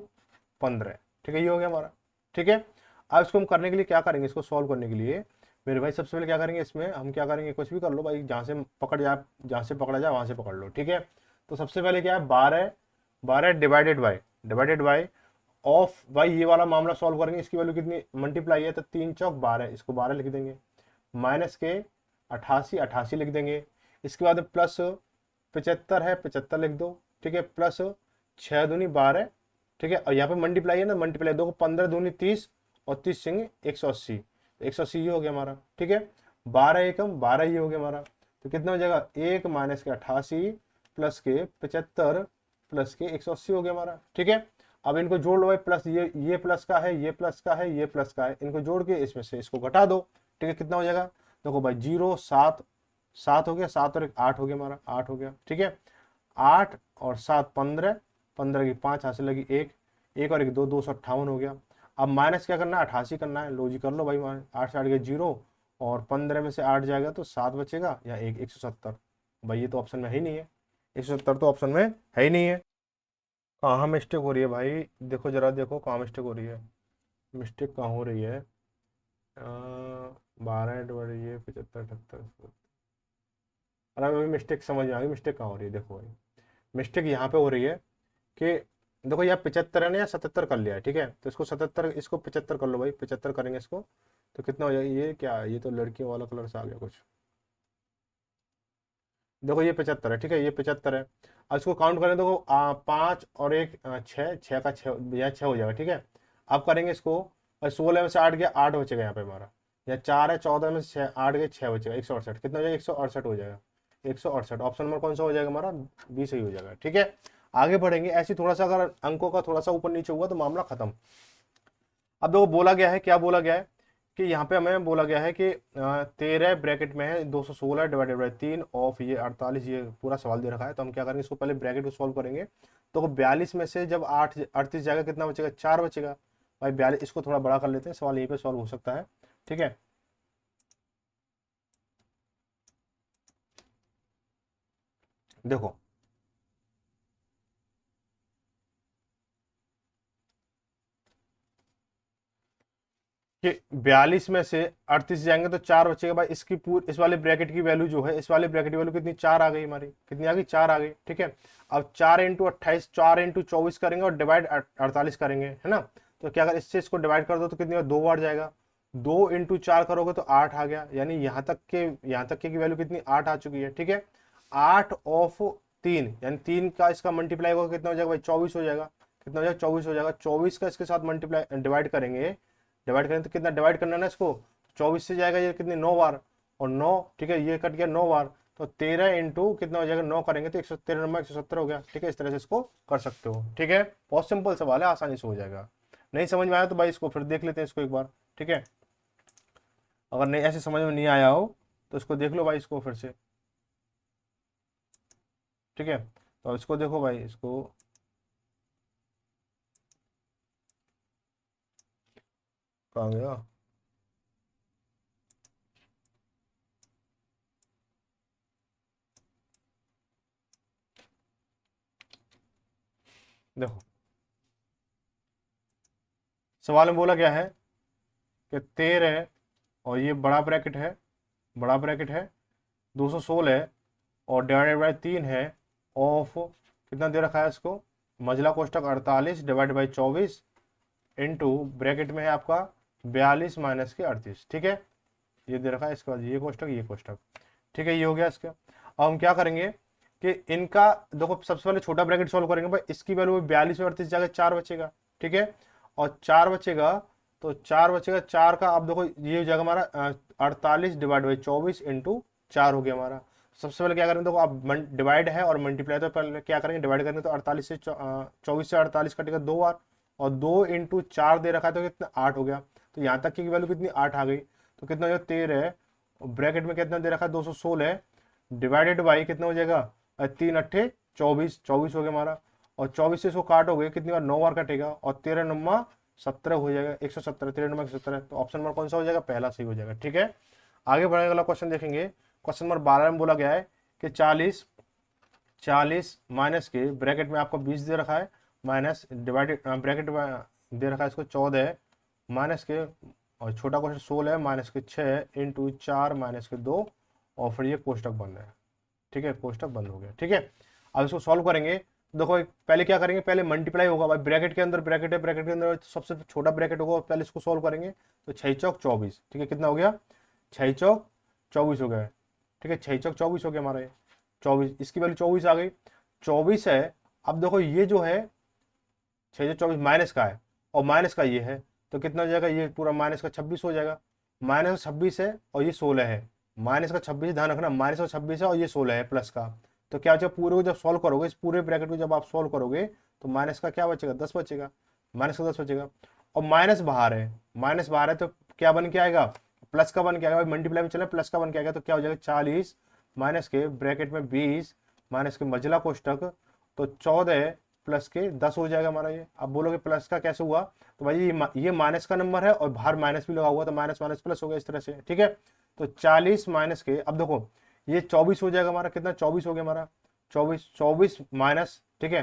A: 15। ठीक है, ये हो गया हमारा। ठीक है, अब इसको हम करने के लिए क्या करेंगे, इसको सॉल्व करने के लिए मेरे भाई सबसे पहले क्या करेंगे, इसमें हम क्या करेंगे, कुछ भी कर लो भाई, जहाँ से पकड़ जाए, जहाँ से पकड़ा जाए वहाँ से पकड़ लो। ठीक है, तो सबसे पहले क्या है, 12 12 डिवाइडेड बाई ऑफ, भाई ये वाला मामला सॉल्व करेंगे, इसकी वैल्यू कितनी मल्टीप्लाई है, तो 3 चौक 12, इसको 12 लिख देंगे, माइनस के 88 88 लिख देंगे, इसके बाद प्लस 75 है 75 लिख दो। ठीक है, प्लस 6 दूनी 12, ठीक है, और यहाँ पे मल्टीप्लाई है ना, मल्टीप्लाई दो, 15 दूनी 30 और 30 सिंह 180, 180 ये हो गया हमारा। ठीक है, 12 एकम 12 ये हो गया हमारा, तो कितना हो जाएगा, 1 माइनस के 88 प्लस के 75 प्लस के 180 हो गया हमारा। ठीक है, अब इनको जोड़ लो भाई, प्लस ये प्लस का है, ये प्लस का है, ये प्लस का है, इनको जोड़ के इसमें से इसको घटा दो। ठीक है, कितना हो जाएगा, देखो भाई 0 7 7 हो गया, 7 और 1 8 हो गया हमारा, 8 हो गया। ठीक है, 8 और 7 15, 15 की 5 हासिल लगी 1, 1 और 1 2, 258 हो गया। अब माइनस क्या करना है, 88 करना है, लो जी कर लो भाई, 8 से 8 गए 0 और 15 में से 8 जाएगा तो 7 बचेगा, या 170। भाई ये तो ऑप्शन में है ही नहीं है, 170 तो ऑप्शन में है ही नहीं है। कहाँ मिस्टेक हो रही है भाई, देखो जरा, देखो कहाँ मिस्टेक हो रही है, मिस्टेक कहाँ हो रही है, 12 डिवाइड ये 75 78। अरे अभी मिस्टेक समझ में आ गई, मिस्टेक कहाँ हो रही है, देखो भाई मिस्टेक यहाँ पे हो रही है कि देखो यार 75 है ना, या 77 कर लिया है। ठीक है, तो इसको 77, इसको 75 कर लो भाई, 75 करेंगे इसको, तो कितना हो जाएगा, ये क्या है, ये तो लड़कियों वाला कलर से आ गया कुछ। देखो ये 75 है, ठीक है, ये 75 है। अब इसको काउंट करें, देखो 5 और 1 6, 6 का 6 या 6 हो जाएगा। ठीक है, अब करेंगे इसको, 16 में से 8 गया, 8 बचेगा यहाँ पे हमारा, या 4 है, 14 में से 6 8 गए, 6 बचेगा, 168 कितना हो जाएगा, 168 हो जाएगा, 168। ऑप्शन नंबर कौन सा हो जाएगा हमारा, बी सही हो जाएगा। ठीक है, आगे बढ़ेंगे, ऐसी थोड़ा सा अगर अंकों का थोड़ा सा ऊपर नीचे हुआ तो मामला खत्म। अब देखो बोला गया है, क्या बोला गया है कि यहाँ पे हमें बोला गया है कि 13 ब्रैकेट में है 216 डिवाइडेड बाई 3 ऑफ ये 48, ये पूरा सवाल दे रखा है। तो हम क्या करेंगे, इसको पहले ब्रैकेट को सॉल्व करेंगे। तो 42 में से जब 8 38 जाएगा, कितना बचेगा, 4 बचेगा भाई। 42, इसको थोड़ा बड़ा कर लेते हैं, सवाल यहीं पे सॉल्व हो सकता है। ठीक है, देखो कि 42 में से 38 जाएंगे तो 4 बचेगा भाई। इसकी इस वाले ब्रैकेट की वैल्यू जो है, इस वाले ब्रैकेट की वैल्यू कितनी, 4 आ गई हमारी, कितनी आ गई, 4 आ गई। ठीक है, अब 4 इंटू 28, 4 इंटू 24 करेंगे और डिवाइड 48 करेंगे, है ना। तो क्या अगर इससे इसको डिवाइड कर दो तो कितनी, 2 बार जाएगा, 2 इंटू 4 करोगे तो 8 आ गया, यानी यहाँ तक के की वैल्यू कितनी, 8 आ चुकी है। ठीक है, 8 ऑफ 3, यानी 3 का इसका मल्टीप्लाई होगा, कितना हो जाएगा भाई, 24 हो जाएगा, कितना हो जाएगा, 24 हो जाएगा। 24 का इसके साथ मल्टीप्लाई डिवाइड करेंगे, डिवाइड करें तो कितना डिवाइड करना है ना इसको, 24 से जाएगा ये कितने, 9 बार, और 9, ठीक है, ये कट गया 9 बार, तो 13 इंटू कितना हो जाएगा, 9 करेंगे तो 113 नंबर 170 हो गया। ठीक है, इस तरह से इसको कर सकते हो। ठीक है, बहुत सिंपल सवाल है, आसानी से हो जाएगा। नहीं समझ में आया तो भाई इसको फिर देख लेते हैं इसको एक बार। ठीक है, अगर नहीं ऐसे समझ में नहीं आया हो तो इसको देख लो भाई, इसको फिर से। ठीक है, तो इसको देखो भाई, इसको कहाँ गया, देखो सवाल में बोला गया है कि 13 और ये बड़ा ब्रैकेट है, बड़ा ब्रैकेट है 216 और डिवाइडेड बाई 3 है ऑफ, कितना दे रखा है इसको, मझला कोष्टक 48 डिवाइड बाई 24 इंटू ब्रैकेट में है आपका 42 माइनस के 38। ठीक है, ये दे रखा है, इसके बाद ये कोष्टक, ये कोष्टक। ठीक है, ये हो गया इसका। अब हम क्या करेंगे कि इनका, देखो सबसे पहले छोटा ब्रैकेट सॉल्व करेंगे भाई, इसकी वैल्यू 42 और 38 जगह 4 बचेगा। ठीक है, और 4 बचेगा तो 4 बचेगा, 4 का अब देखो ये हो जाएगा हमारा 48 डिवाइड बाई 24 इंटू 4 हो गया हमारा। सबसे पहले क्या करेंगे, देखो अब डिवाइड है और मल्टीप्लाई, तो पहले क्या करेंगे, डिवाइड करेंगे तो 48 से 24 से 48 कटेगा 2 बार, और 2 इंटू 4 दे रखा है तो कितना, 8 हो गया। तो यहाँ तक की वैल्यू कितनी, 8 आ गई। तो कितना हो जाएगा 13, और ब्रैकेट में कितना दे रखा है 216 डिवाइडेड बाई कितना हो जाएगा 3 अट्ठे 24, 24 हो गया हमारा। और 24 से इसको काटोगे कितनी बार 9 बार कटेगा, और 13 9 17 हो जाएगा 117, 13 9 117। तो ऑप्शन नंबर कौन सा हो जाएगा, पहला सही हो जाएगा। ठीक है, आगे बढ़ने वाला क्वेश्चन देखेंगे। क्वेश्चन नंबर 12 में बोला गया है कि 40 माइनस के ब्रैकेट में आपको 20 दे रखा है, माइनस डिवाइडेड ब्रैकेट में दे रखा है इसको 14 माइनस के, और छोटा क्वेश्चन 16 माइनस के 6 इंटू 4 माइनस के 2, और फिर ये कोष्टक बंद है। ठीक है, कोष्टक बंद हो गया। ठीक है, अब इसको सॉल्व करेंगे। देखो पहले क्या करेंगे, पहले मल्टीप्लाई होगा भाई, ब्रैकेट के अंदर ब्रैकेट है, ब्रैकेट के अंदर सबसे छोटा ब्रैकेट होगा, पहले इसको सॉल्व करेंगे। तो 6 चौक 24, ठीक है, कितना हो गया 6 चौक 24 हो गया। ठीक है, 6 चौक 24 हो गया हमारा ये 24, इसकी वैल्यू 24 आ गई, 24 है। अब देखो ये जो है 6 24 माइनस का है, और माइनस का ये है, तो कितना हो जाएगा, ये पूरा माइनस का 26 हो जाएगा। माइनस का 26 है और ये 16 है, माइनस का 26, ध्यान रखना माइनस का 26 है और ये 16 है प्लस का। तो क्या बचेगा, पूरे को जब सॉल्व करोगे, इस पूरे ब्रैकेट को जब आप सॉल्व करोगे तो माइनस का क्या बचेगा 10 बचेगा, माइनस का 10 बचेगा। और माइनस बाहर है, माइनस बाहर है तो क्या बन के आएगा, प्लस का बन के आएगा, मल्टीप्लाई में चले प्लस का बन के आएगा। तो क्या हो जाएगा 40 माइनस के ब्रैकेट में 20 माइनस के मझला कोष्टक, तो 14 प्लस के 10 हो जाएगा हमारा ये। अब बोलोगे प्लस का कैसे हुआ, तो भाई ये माइनस का नंबर है और बाहर माइनस भी लगा हुआ, तो माइनस माइनस प्लस हो गया इस तरह से। ठीक है, तो 40 माइनस के, अब देखो ये 24 हो जाएगा हमारा, कितना 24 हो गया हमारा 24 माइनस, ठीक है,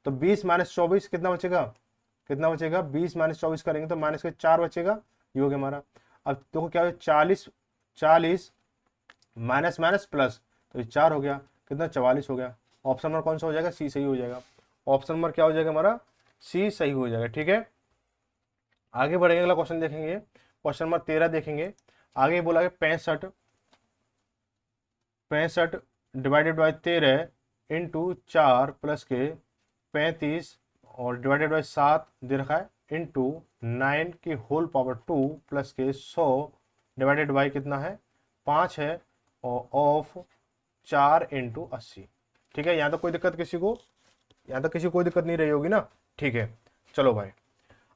A: तो 20 माइनस 24 कितना बचेगा, कितना बचेगा 20 माइनस 24 करेंगे तो माइनस के 4 बचेगा, ये हो गया हमारा। अब देखो क्या हो 40 माइनस माइनस प्लस, तो ये 4 हो गया, कितना 44 हो गया। ऑप्शन नंबर कौन सा हो जाएगा, सी सही हो जाएगा। ऑप्शन नंबर क्या हो जाएगा हमारा, सी सही हो जाएगा। ठीक है, आगे बढ़ेंगे, अगला क्वेश्चन देखेंगे, क्वेश्चन नंबर 13 देखेंगे। आगे बोला है 65 डिवाइडेड बाई 13 इंटू 4 प्लस के 35 और डिवाइडेड बाई 7 दे रखा है इंटू 9 की होल पावर 2 प्लस के 100 डिवाइडेड बाई कितना है 5 है, और ऑफ 4 इंटू 80। ठीक है, यहाँ तो कोई दिक्कत किसी को, यहाँ तक किसी को कोई दिक्कत नहीं रही होगी ना। ठीक है, चलो भाई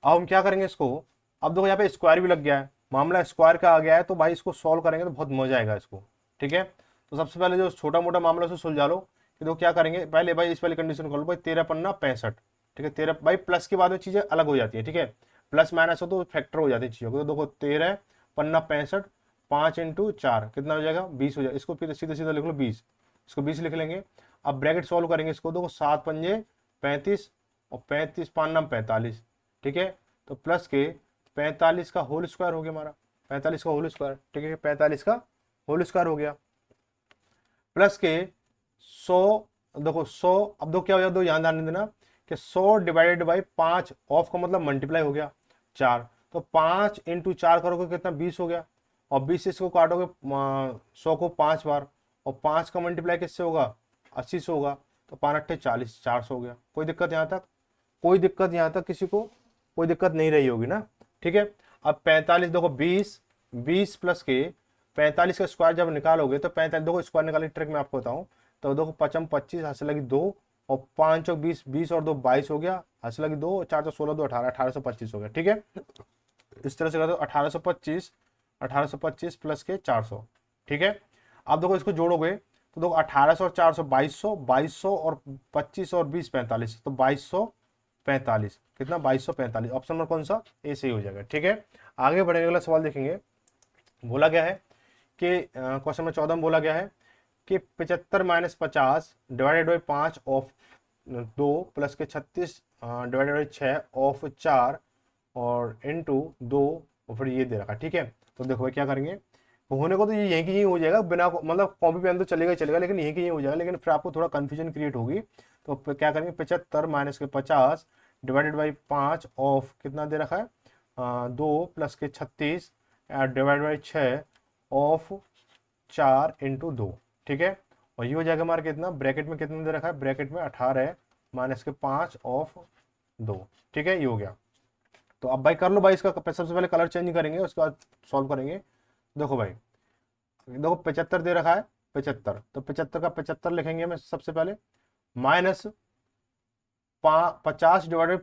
A: अब हम क्या करेंगे इसको, अब देखो यहाँ पे स्क्वायर भी लग गया है, मामला स्क्वायर का आ गया है, तो भाई इसको सॉल्व करेंगे तो बहुत मजा आएगा इसको। ठीक है, तो सबसे पहले जो छोटा मोटा मामला उसको सुलझा लो। कि देखो क्या करेंगे, पहले भाई इस वाली कंडीशन कर लो भाई, 13 पन्ना 65। ठीक है, 13 भाई प्लस के बाद में चीजें अलग हो जाती है। ठीक है, प्लस माइनस हो तो फैक्टर हो जाती है चीजों को। तो देखो 13 पन्ना 65, 5 इंटू 4 कितना हो जाएगा 20 हो जाएगा। इसको फिर सीधा सीधा लिख लो 20, इसको 20 लिख लेंगे। अब ब्रैकेट सॉल्व करेंगे इसको, देखो 7 पंजे 35 और 35 पाँच 45। ठीक है, तो प्लस के 45 का होल स्क्वायर हो गया हमारा, 45 का होल स्क्वायर। ठीक है, 45 का होल स्क्वायर हो गया, प्लस के 100, देखो 100, अब दो क्या हो जाए, दो यहाँ ध्यान देना कि 100 डिवाइडेड बाई 5, ऑफ का मतलब मल्टीप्लाई हो गया 4, तो 5 इंटू 4 करोगे कितना 20 हो गया, और 20 से इसको काटोगे 100 को 5 बार, और 5 का मल्टीप्लाई किससे होगा 80 से होगा, तो 5 अट्ठे 40, 400 हो गया। कोई दिक्कत यहाँ तक, कोई दिक्कत यहाँ तक किसी को, कोई दिक्कत नहीं रही होगी ना। ठीक है, अब 45 देखो 20 प्लस के 45 का स्क्वायर जब निकालोगे तो 45, देखो स्क्वायर निकालने की ट्रिक मैं आपको बताऊं, तो देखो 55 25 हाथ से लगी 2, और 5 चौक 20, 20 और 2 22 हो गया, हाथ से लगी 2, 4 चौक 16 2 18, 1825 हो गया। ठीक है, इस तरह से कर दो 1825 प्लस के 400। ठीक है, अब देखो इसको जोड़ोगे तो देखो 1800 और 400 2200, 2200 और 25 और 20 45, तो 2245, कितना 2245। ऑप्शन नंबर कौन सा, ए सही हो जाएगा। ठीक है, आगे बढ़ेंगे, अगला सवाल देखेंगे। बोला गया है कि क्वेश्चन नंबर 14 में बोला गया है कि 75 minus 50 divided by 5 of 2 plus के 36 डिवाइडेड बाई 6 ऑफ 4 और इंटू 2, और फिर ये दे रखा। ठीक है, तो देखो भाई क्या करेंगे, होने को तो ये यहीं की यहीं हो जाएगा, बिना मतलब कॉपी पेन तो चलेगा ही चलेगा, लेकिन यहीं की यहीं हो जाएगा, लेकिन फिर आपको थोड़ा कंफ्यूजन क्रिएट होगी। तो क्या करेंगे 75 माइनस के 50 डिवाइडेड बाई 5 ऑफ कितना दे रखा है 2 प्लस के 36 डिवाइड बाई 6 ऑफ 4 इंटू 2। ठीक है, और ये हो जाएगा हमारा कितना, ब्रैकेट में कितना दे रखा है, ब्रैकेट में 18 माइनस के 5 ऑफ 2। ठीक है, ये हो गया। तो अब भाई कर लो भाई, इसका सबसे पहले कलर चेंज करेंगे, उसके बाद सॉल्व करेंगे। देखो भाई, देखो 75 दे रखा है 75, तो 75 का 75 लिखेंगे हमें सबसे पहले, माइनस 50 डिवाइडेड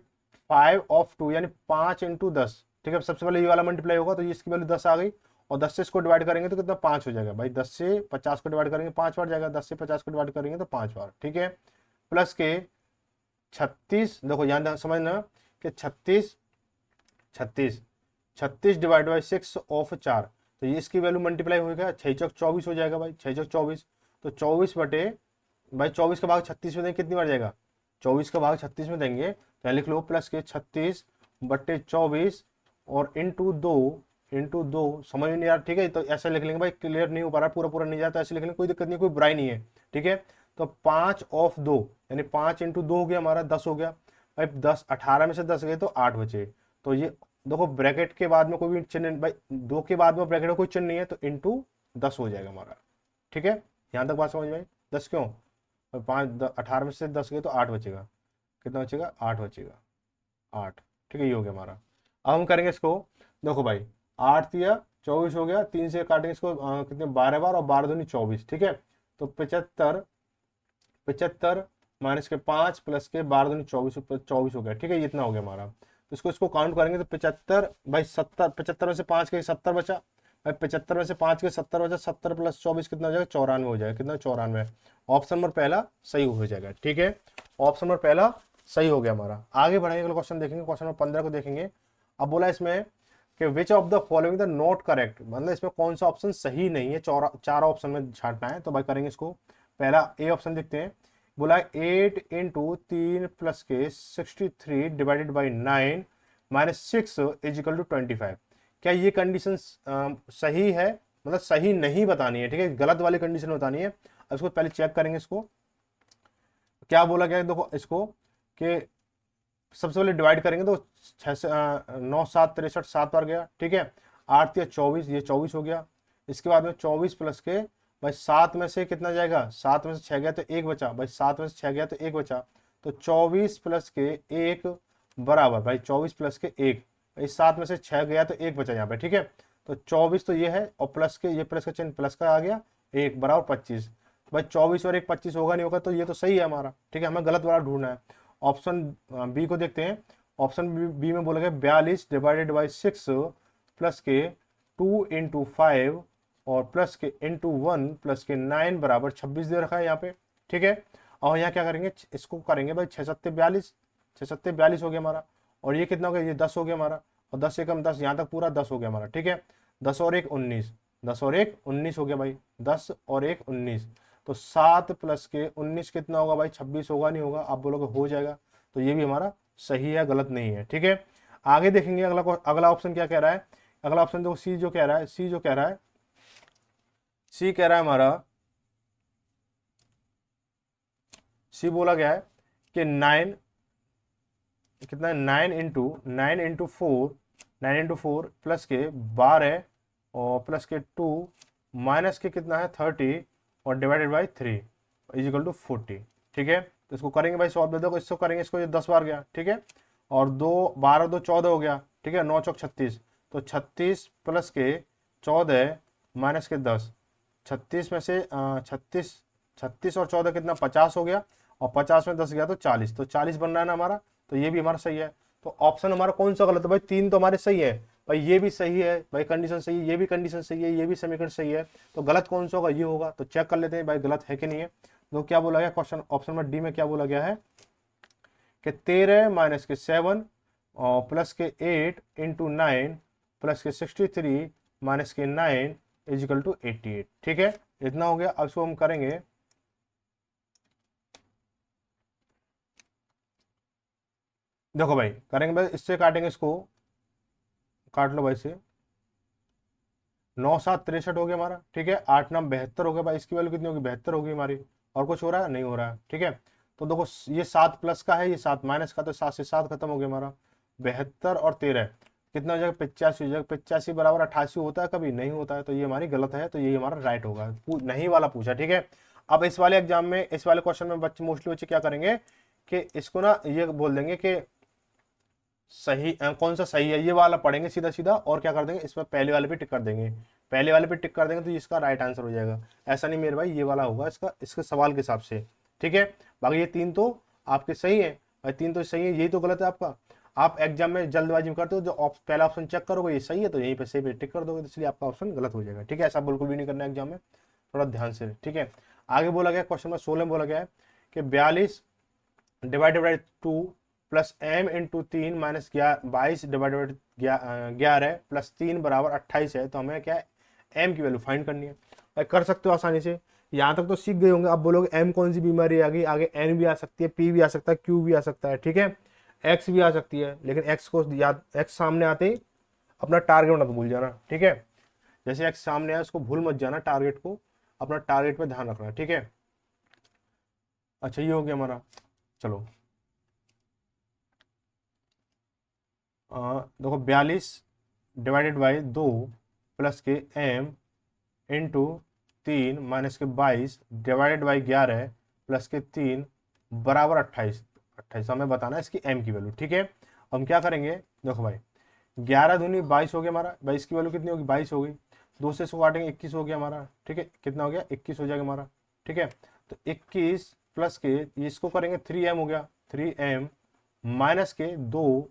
A: 5 ऑफ 2 यानी 5 इंटू 10। ठीक है, सबसे पहले ये वाला मल्टीप्लाई होगा तो इसकी वैल्यू 10 आ गई, और 10 से इसको डिवाइड करेंगे तो कितना 5 हो जाएगा भाई। 10 से 50 को डिवाइड करेंगे 5 बार जाएगा, 10 से 50 को डिवाइड करेंगे तो 5 बार, ठीक है। प्लस के 36, देखो यहाँ समझना कि 36 36 36 डिवाइड बाई 6 ऑफ 4, तो ये इसकी वैल्यू मल्टीप्लाई होगा, 6 चौक 24 हो जाएगा भाई, 6 चौक 24। तो 24 बटे भाई 24 का भाग 36 में देंगे कितनी बार जाएगा, 24 का भाग 36 में देंगे तो यहाँ लिख लो प्लस के 36 बटे 24 और इंटू दो समझ में नहीं आ रहा, ठीक है। तो ऐसे लिख लेंगे भाई, क्लियर नहीं हो पा रहा, पूरा पूरा नहीं जाता, ऐसे लिख लेंगे, कोई दिक्कत नहीं, कोई बुराई नहीं है, ठीक है। तो 5 ऑफ 2 यानी 5 इंटू 2 हो गया हमारा 10 हो गया भाई। 10 18 में से 10 गए तो 8 बचे। तो ये देखो ब्रैकेट के बाद में कोई भी चिन्ह भाई, 2 के बाद में ब्रैकेट में कोई चिन्ह नहीं है तो इंटू 10 हो जाएगा हमारा, ठीक है। यहाँ तक बात समझ में आई। 10 क्यों, 18 में से 10 गए तो 8 बचेगा, कितना बचेगा 8 बचेगा, 8, ठीक है, ये हो गया हमारा। अब हम करेंगे इसको, देखो भाई 8 या 24 हो गया, 3 से काटेंगे इसको कितने 12 बार और 12 दूनी 24, ठीक है। तो 75 माइनस के 5 प्लस के 12 दूनी 24 हो गया, ठीक है, ये इतना हो गया हमारा। तो इसको काउंट करेंगे तो 75 भाई 70, 75 में से 5 के 70 बचा भाई, 75 में से 5 के 70 बचा, 70 प्लस 24 कितना हो जाएगा 94 हो जाएगा, कितना 94। ऑप्शन नंबर पहला सही हो जाएगा, ठीक है, ऑप्शन नंबर पहला सही हो गया हमारा। आगे बढ़ेंगे, अगला क्वेश्चन देखेंगे, क्वेश्चन नंबर 15 को देखेंगे। अब बोला इसमें कि which of the following the not correct, मतलब इसमें कौन सा ऑप्शन सही नहीं है, चार ऑप्शन में छांटना है। तो भाई करेंगे इसको, पहला ए ऑप्शन देखते हैं। बोला 8 इंटू 3 प्लस के 63 divided by 9 minus 6 is equal to 25। क्या ये कंडीशन सही है, मतलब सही नहीं बतानी है, ठीक है, गलत वाली कंडीशन बतानी है। अब इसको पहले चेक करेंगे, इसको क्या बोला गया है, देखो इसको कि सबसे पहले डिवाइड करेंगे तो 9 7 63 7 बार गया, ठीक है। 8 या 24, ये 24 हो गया। इसके बाद में 24 प्लस के भाई 7 में से कितना जाएगा, 7 में से 6 गया तो 1 बचा भाई, 7 में से 6 गया तो 1 बचा। तो 24 प्लस के 1 बराबर भाई 24 प्लस के 1, इस 7 में से 6 गया तो 1 बचा यहाँ पे, ठीक है। तो 24 तो ये है और प्लस के ये प्लस का चिन्ह प्लस का आ गया, 1 बराबर 25 भाई। 24 और 1 25 होगा नहीं होगा, तो ये तो सही है हमारा, ठीक है, हमें गलत वाला ढूंढना है। ऑप्शन बी को देखते हैं। ऑप्शन बी में बोला गया 42 डिवाइडेड बाई 6 प्लस के 2 इंटू 5 और प्लस के इंटू 1 प्लस के 9 बराबर 26 दे रखा है यहाँ पे, ठीक है। और यहाँ क्या करेंगे, इसको करेंगे भाई 6 7 42, 6 7 42 हो गया हमारा। और ये कितना हो गया, ये 10 हो गया हमारा, और 10 से कम 10, यहाँ तक पूरा 10 हो गया हमारा, ठीक है। 10 और 1 19, 10 और 1 19 हो गया भाई, 10 और 1 19। तो 7 प्लस के 19 कितना होगा भाई 26 होगा नहीं होगा, आप बोलोगे हो जाएगा। तो ये भी हमारा सही है, गलत नहीं है, ठीक है। आगे देखेंगे अगला ऑप्शन क्या कह रहा है। अगला ऑप्शन देखो सी जो कह रहा है, सी कह रहा है हमारा, सी बोला गया है कि 9 कितना है, 9 इंटू 4 प्लस के 12 और प्लस के 2 माइनस के कितना है 30 और divided by 3 is equal to 40, ठीक है। तो इसको करेंगे भाई सॉल्व, देखो इसको करेंगे, इसको ये 10 बार गया, ठीक है, और 2 12 2 14 हो गया, ठीक है, 9 चौक 36। तो 36 प्लस के 14 माइनस के 10, 36 में से 36 और 14 कितना 50 हो गया, और 50 में 10 गया तो 40, तो 40 बन रहा है ना हमारा। तो ये भी हमारा सही है। तो ऑप्शन हमारा कौन सा गलत है भाई, 3 तो हमारे सही है भाई, ये भी सही है भाई, कंडीशन सही है, ये भी कंडीशन सही है, ये भी समीकरण सही है। तो गलत कौन सा होगा, ये होगा। तो चेक कर लेते हैं भाई गलत है कि नहीं है। तो क्या बोला गया क्वेश्चन, ऑप्शन नंबर डी में क्या बोला गया है कि 13 माइनस के 7 और प्लस के 8 इंटू 9 प्लस के 63 माइनस के 9 इज इक्वल टू 88, ठीक है, इतना हो गया। अब इसको हम करेंगे, देखो भाई करेंगे भाई, इससे काटेंगे, इसको काट लो भाई से, 9 7 63 हो गया हमारा, ठीक है, 8 9 72 हो गया भाई, इसकी वैल्यू कितनी होगी 72 होगी हमारी। और कुछ हो रहा है, नहीं हो रहा है, ठीक है। तो देखो ये 7 प्लस का है, ये 7 माइनस का, तो 7 से 7 खत्म हो गया हमारा। 72 और 13 कितना हो जाएगा 85 हो जाएगा। 85 बराबर 88 होता है, कभी नहीं होता है, तो ये हमारी गलत है, तो ये हमारा राइट होगा। नहीं वाला पूछा, ठीक है। अब इस वाले एग्जाम में, इस वाले क्वेश्चन में बच्चे मोस्टली बच्चे क्या करेंगे कि इसको ना ये बोल देंगे कि सही कौन सा सही है, ये वाला पढ़ेंगे सीधा सीधा, और क्या कर देंगे इसमें पहले वाले पे टिक कर देंगे, पहले वाले पे टिक कर देंगे तो इसका राइट आंसर हो जाएगा। ऐसा नहीं मेरे भाई, ये वाला होगा इसका, इसके सवाल के हिसाब से, ठीक है। बाकी ये 3 तो आपके सही है भाई, 3 तो सही है, यही तो गलत है आपका। आप एग्जाम में जल्दबाजी में करते हो, जो पहला ऑप्शन चेक करोगे ये सही है तो यहीं पे सही पे टिक कर दोगे, तो इसलिए आपका ऑप्शन गलत हो जाएगा। ठीक है, ऐसा बिल्कुल भी नहीं करना एग्जाम में, थोड़ा ध्यान से। ठीक है, आगे बोला गया क्वेश्चन नंबर 16 में बोला गया है कि 42 divided by 2 plus M into 3 minus 22 divided 11 plus 3 बराबर 28 है। तो हमें क्या है, एम की वैल्यू फाइंड करनी है। भाई कर सकते हो आसानी से, यहाँ तक तो सीख गए होंगे। अब बोलोगे एम कौन सी बीमारी आ गई, आगे एन भी आ सकती है, पी भी आ सकता है, क्यू भी आ सकता है, ठीक है, एक्स भी आ सकती है। लेकिन एक्स को याद, एक्स सामने आते ही अपना टारगेट मत भूल जाना। ठीक है, जैसे एक्स सामने आया उसको भूल मत जाना, टारगेट को, अपना टारगेट पे ध्यान रखना। ठीक है, अच्छा ये हो गया हमारा। चलो देखो 42 डिवाइडेड बाई 2 प्लस के एम इंटू 3 माइनस के 22 डिवाइडेड बाई 11 प्लस के 3 बराबर 28। 28 हमें बताना है इसकी एम की वैल्यू। ठीक है, हम क्या करेंगे, देखो भाई 11 दूनी 22 हो गया हमारा, 22 की वैल्यू कितनी होगी, 22 हो गई। 2 से इसको काटेंगे 21 हो गया हमारा। ठीक है, कितना हो गया, 21 हो जाएगा हमारा। ठीक है, तो 21 प्लस के इसको करेंगे 3m हो गया, 3m माइनस के 2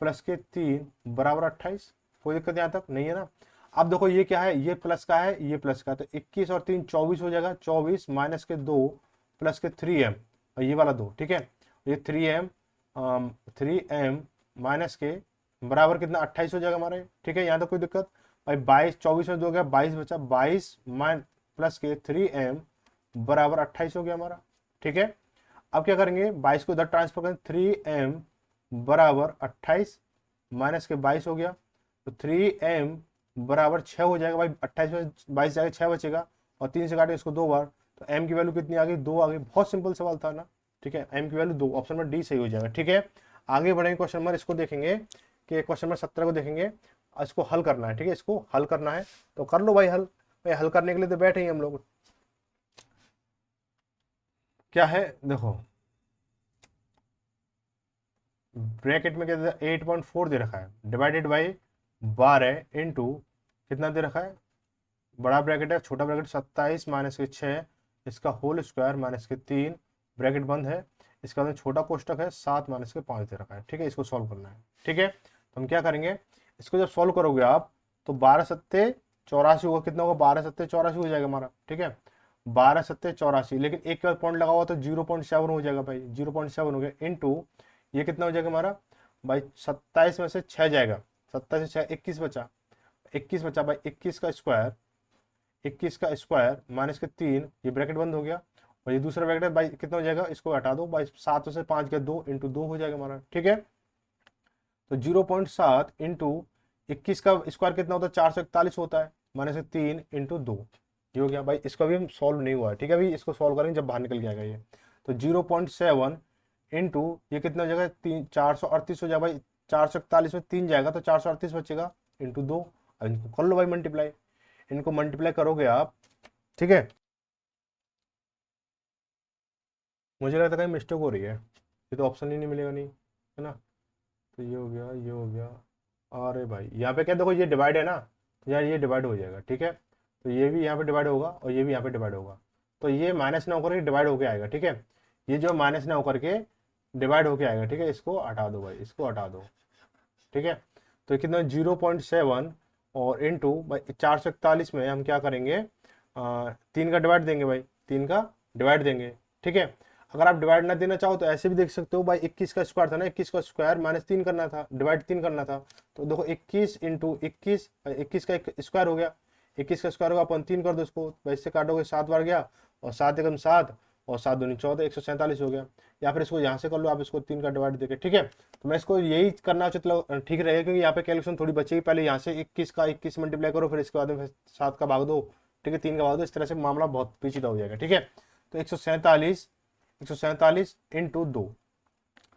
A: प्लस के 3 बराबर 28। कोई दिक्कत यहाँ तक नहीं है ना। अब देखो ये क्या है, ये प्लस का है, ये प्लस का है, तो 21 और 3 24 हो जाएगा। 24 माइनस के 2 प्लस के 3m और ये वाला 2। ठीक है, ये 3m माइनस के बराबर कितना 28 हो जाएगा हमारे। ठीक है, यहाँ तक कोई दिक्कत। भाई 22 24 में 2 गया 22 बचा, 22 माइन प्लस के 3m बराबर 28 हो गया हमारा। ठीक है, अब क्या करेंगे, 22 को इधर ट्रांसफर करें, 3m बराबर 28 माइनस के 22 हो गया, तो 3m बराबर 6 हो जाएगा। भाई 28 में 22 जाएगा, 6 बचेगा, और 3 से काटे इसको 2 बार, तो m की वैल्यू कितनी आ गई, 2 आ गई। बहुत सिंपल सवाल था ना। ठीक है, m की वैल्यू 2, ऑप्शन नंबर डी सही हो जाएगा। ठीक है, आगे बढ़ेंगे क्वेश्चन नंबर, इसको देखेंगे कि क्वेश्चन नंबर 17 को देखेंगे, इसको हल करना है। ठीक है, इसको हल करना है तो कर लो भाई हल। भाई हल करने के लिए तो बैठे ही हम लोग। क्या है देखो, ब्रैकेट में क्या 8.4 दे रखा है, डिवाइडेड बाई 12 इंटू कितना दे रखा है, बड़ा ब्रैकेट है, छोटा ब्रैकेट 27 माइनस के 6 इसका होल स्क्वायर माइनस के 3 ब्रैकेट बंद है। इसका अंदर छोटा कोष्टक है 7 माइनस के 5 दे रखा है। ठीक है, इसको सॉल्व करना है। ठीक है, तो हम क्या करेंगे, इसको जब सॉल्व करोगे आप तो 12 सत्ते 84 होगा, कितना होगा, 12 सत्ते 84 हो जाएगा हमारा। ठीक है, 12 सत्ते 84, लेकिन एक के बाद पॉइंट लगा हुआ तो 0.7 हो जाएगा भाई, 0.7 हो गया इंटू ये कितना हो जाएगा हमारा भाई, 27 में से 6 जाएगा, 27 से 6 21 बचा, 21 बचा भाई, 21 का स्क्वायर, 21 का स्क्वायर माइनस के 3, ये ब्रैकेट बंद हो गया, और ये दूसरा ब्रैकेट भाई कितना हो जाएगा, इसको हटा दो भाई, 7 से 5 गया 2 इंटू 2 हो जाएगा हमारा। ठीक है, तो 0.7 इंटू 21 का स्क्वायर कितना होता है, 441 होता है, माइनस के 3 इंटू 2, ये हो गया भाई। इसको अभी हम सॉल्व नहीं हुआ है। ठीक है, अभी इसको सॉल्व करेंगे जब बाहर निकल के आएगा ये। तो 0.7 इंटू ये कितना हो जाएगा, 438 हो जाएगा भाई, 441 में 3 जाएगा तो 438 बचेगा इंटू 2। अब इनको कर लो भाई मल्टीप्लाई, इनको मल्टीप्लाई करोगे आप। ठीक है, मुझे लगता है कहीं मिस्टेक हो रही है, ये तो ऑप्शन ही नहीं मिलेगा नहीं, है ना। तो ये हो गया, ये हो गया। अरे भाई यहाँ पे क्या देखो, ये डिवाइड है ना, तो यार ये डिवाइड हो जाएगा। ठीक है, तो ये भी यहाँ पे डिवाइड होगा और ये भी यहाँ पे डिवाइड होगा, तो ये माइनस ना होकर के डिवाइड होके आएगा। ठीक है, ये जो माइनस ना होकर के डिवाइड होके आएगा। ठीक है, इसको हटा दो भाई, इसको हटा दो। ठीक है, तो कितना 0.7 और इंटू भाई 441 में हम क्या करेंगे, 3 का डिवाइड देंगे भाई, 3 का डिवाइड देंगे। ठीक है, अगर आप डिवाइड ना देना चाहो तो ऐसे भी देख सकते हो भाई, 21 का स्क्वायर था ना, 21 का स्क्वायर माइनस 3 करना था, डिवाइड 3 करना था, तो देखो 21 इंटू 21, 21 का एक स्क्वायर हो गया, 21 का स्क्वायर होगा अपन 3 कर दो इसको, वैसे काटोगे 7 बार गया, और 7 एकम 7 और 7 दूनी 14, 147 हो गया। या फिर इसको यहाँ से कर लो आप, इसको 3 का डिवाइड देके। ठीक है, तो मैं इसको यही करना चाहता, ठीक रहेगा, क्योंकि यहाँ पे कैलकुलेशन थोड़ी बचेगी। पहले यहाँ से 21 का 21 मल्टीप्लाई करो, फिर इसके बाद में 7 का भाग दो। ठीक है, 3 का भाग दो, इस तरह से मामला बहुत पेचीदा हो जाएगा। ठीक है, तो 147 इंटू 2,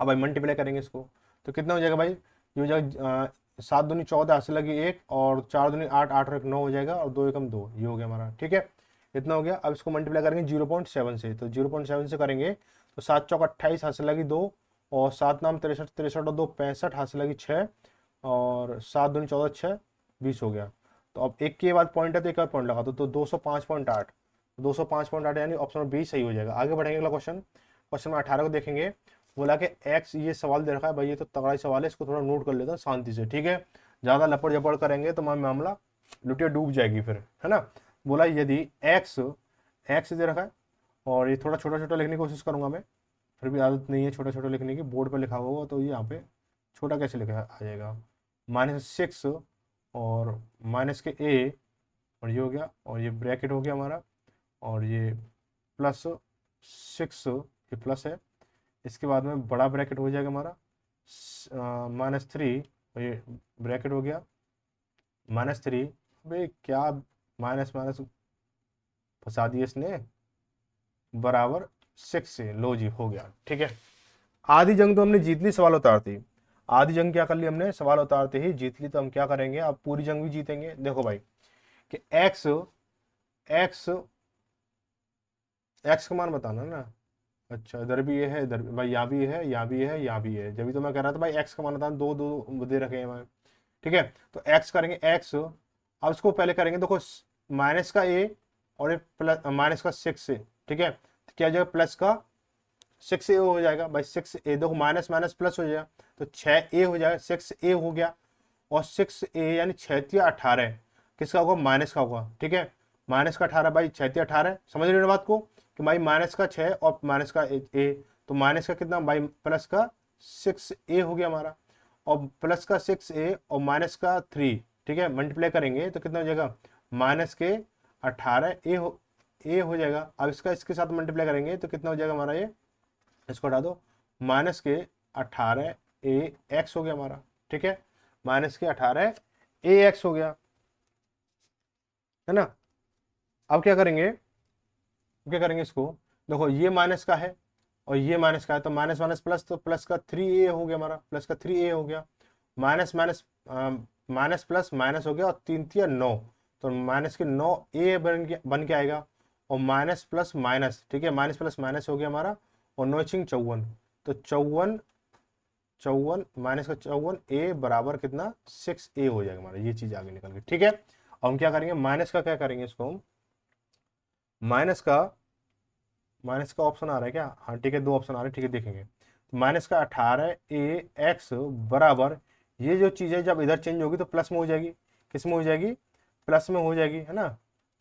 A: अब भाई मल्टीप्लाई करेंगे इसको, तो कितना हो जाएगा भाई, ये हो जाएगा 7 दूनी 14, हाथ से लगी 1, और 4 दूनी 8, 8 और 1 9 हो जाएगा, और 2 एकम 2, ये हो गया हमारा। ठीक है, इतना हो गया। अब इसको मल्टीप्लाई करेंगे 0.7 से, तो 0.7 से करेंगे तो 7 चौक 28, हाथ से लगी 2, और 7 नाम 63, 63 और 2 65, हाथ से लगी 6, और 7 दूनी 14, 6 20 हो गया। तो अब एक के बाद पॉइंट है तो एक और पॉइंट लगा दो, तो 205.8, 205.8 यानी ऑप्शन बी सही हो जाएगा। आगे बढ़ेंगे अगला क्वेश्चन, क्वेश्चन नंबर 18 को देखेंगे। बोला कि एक्स, ये सवाल दे रखा है भाई, ये तो तगड़ा ही सवाल है, इसको थोड़ा नोट कर लेता हूँ शांति से, ठीक है। ज़्यादा लपड़ झपड़ करेंगे तो मामला लुटिया डूब जाएगी फिर, है ना। बोला यदि एक्स, एक्स दे रखा है, और ये थोड़ा छोटा छोटा लिखने की कोशिश करूंगा मैं, फिर भी आदत नहीं है छोटा छोटा लिखने की, बोर्ड पर लिखा हुआ तो ये यहाँ पे छोटा कैसे लिखा आ जाएगा, -6 और माइनस के ए, और ये हो गया, और ये ब्रैकेट हो गया हमारा, और ये +6, ये प्लस है, इसके बाद में बड़ा ब्रैकेट हो जाएगा हमारा -3, और ये ब्रैकेट हो गया -3। भाई क्या माइनस माइनस फंसा दिए इसने, बराबर 6 से, लो जी हो गया, ठीक है। आधी जंग तो हमने जीत ली, सवाल उतारती, आधी जंग क्या कर ली हमने, सवाल उतारते ही जीत ली, तो हम क्या करेंगे अब पूरी जंग भी जीतेंगे। देखो भाई कि एक्स, एक्स एक्स का मान बताना ना, अच्छा इधर भी ये है, इधर भाई यहाँ भी है, यहाँ भी है, यहाँ भी है, जब भी तो मैं कह रहा था भाई एक्स का मान बताना, दो दो दे रखे हैं, ठीक है। तो एक्स करेंगे एक्स, अब इसको पहले करेंगे, देखो माइनस का ए और प्लस माइनस का 6 से, ठीक है, तो क्या हो जाएगा, प्लस का 6 ए हो जाएगा भाई, 6 ए, देखो माइनस माइनस प्लस हो जाएगा, तो 6 ए हो जाएगा, 6 ए हो गया, और 6 ए यानी 6×18 किसका होगा, माइनस का होगा, ठीक है। माइनस का 18 भाई, 6×18, समझ रहे हो बात को, कि भाई माइनस का 6 और माइनस का ए, तो माइनस का कितना भाई, प्लस का 6 ए हो गया हमारा, और प्लस का 6 ए और माइनस का 3, ठीक है, मल्टीप्लाई करेंगे तो कितना हो जाएगा, माइनस के 18 ए हो जाएगा। अब इसका इसके साथ मल्टीप्लाई करेंगे तो कितना हो जाएगा हमारा, ये इसको हटा दो, माइनस के 18 ए एक्स हो गया हमारा, ठीक है, माइनस के 18 ए एक्स हो गया, है ना। अब क्या करेंगे, क्या करेंगे इसको, देखो ये माइनस का है और ये माइनस का है, तो माइनस माइनस प्लस, तो प्लस का 3 ए हो गया हमारा, प्लस का 3 ए हो गया, minus minus minus plus minus हो गया, और 3×3 = 9, तो माइनस के 9 ए बन के आएगा, और माइनस प्लस माइनस, ठीक है, माइनस प्लस माइनस हो गया हमारा, और 9×54, तो 54, 54 माइनस का 54 ए बराबर कितना, 6 ए हो जाएगा हमारा, ये चीज आगे निकल गई, ठीक है। अब हम क्या करेंगे, माइनस का क्या करेंगे, इसको हम माइनस का, माइनस का ऑप्शन आ रहा है क्या, हाँ ठीक है, दो ऑप्शन आ रहे हैं, ठीक है देखेंगे, तो माइनस का 18 ए एक्स बराबर, ये जो चीज़ है जब इधर चेंज होगी तो प्लस में हो जाएगी, किस में हो जाएगी, प्लस में हो जाएगी, है ना,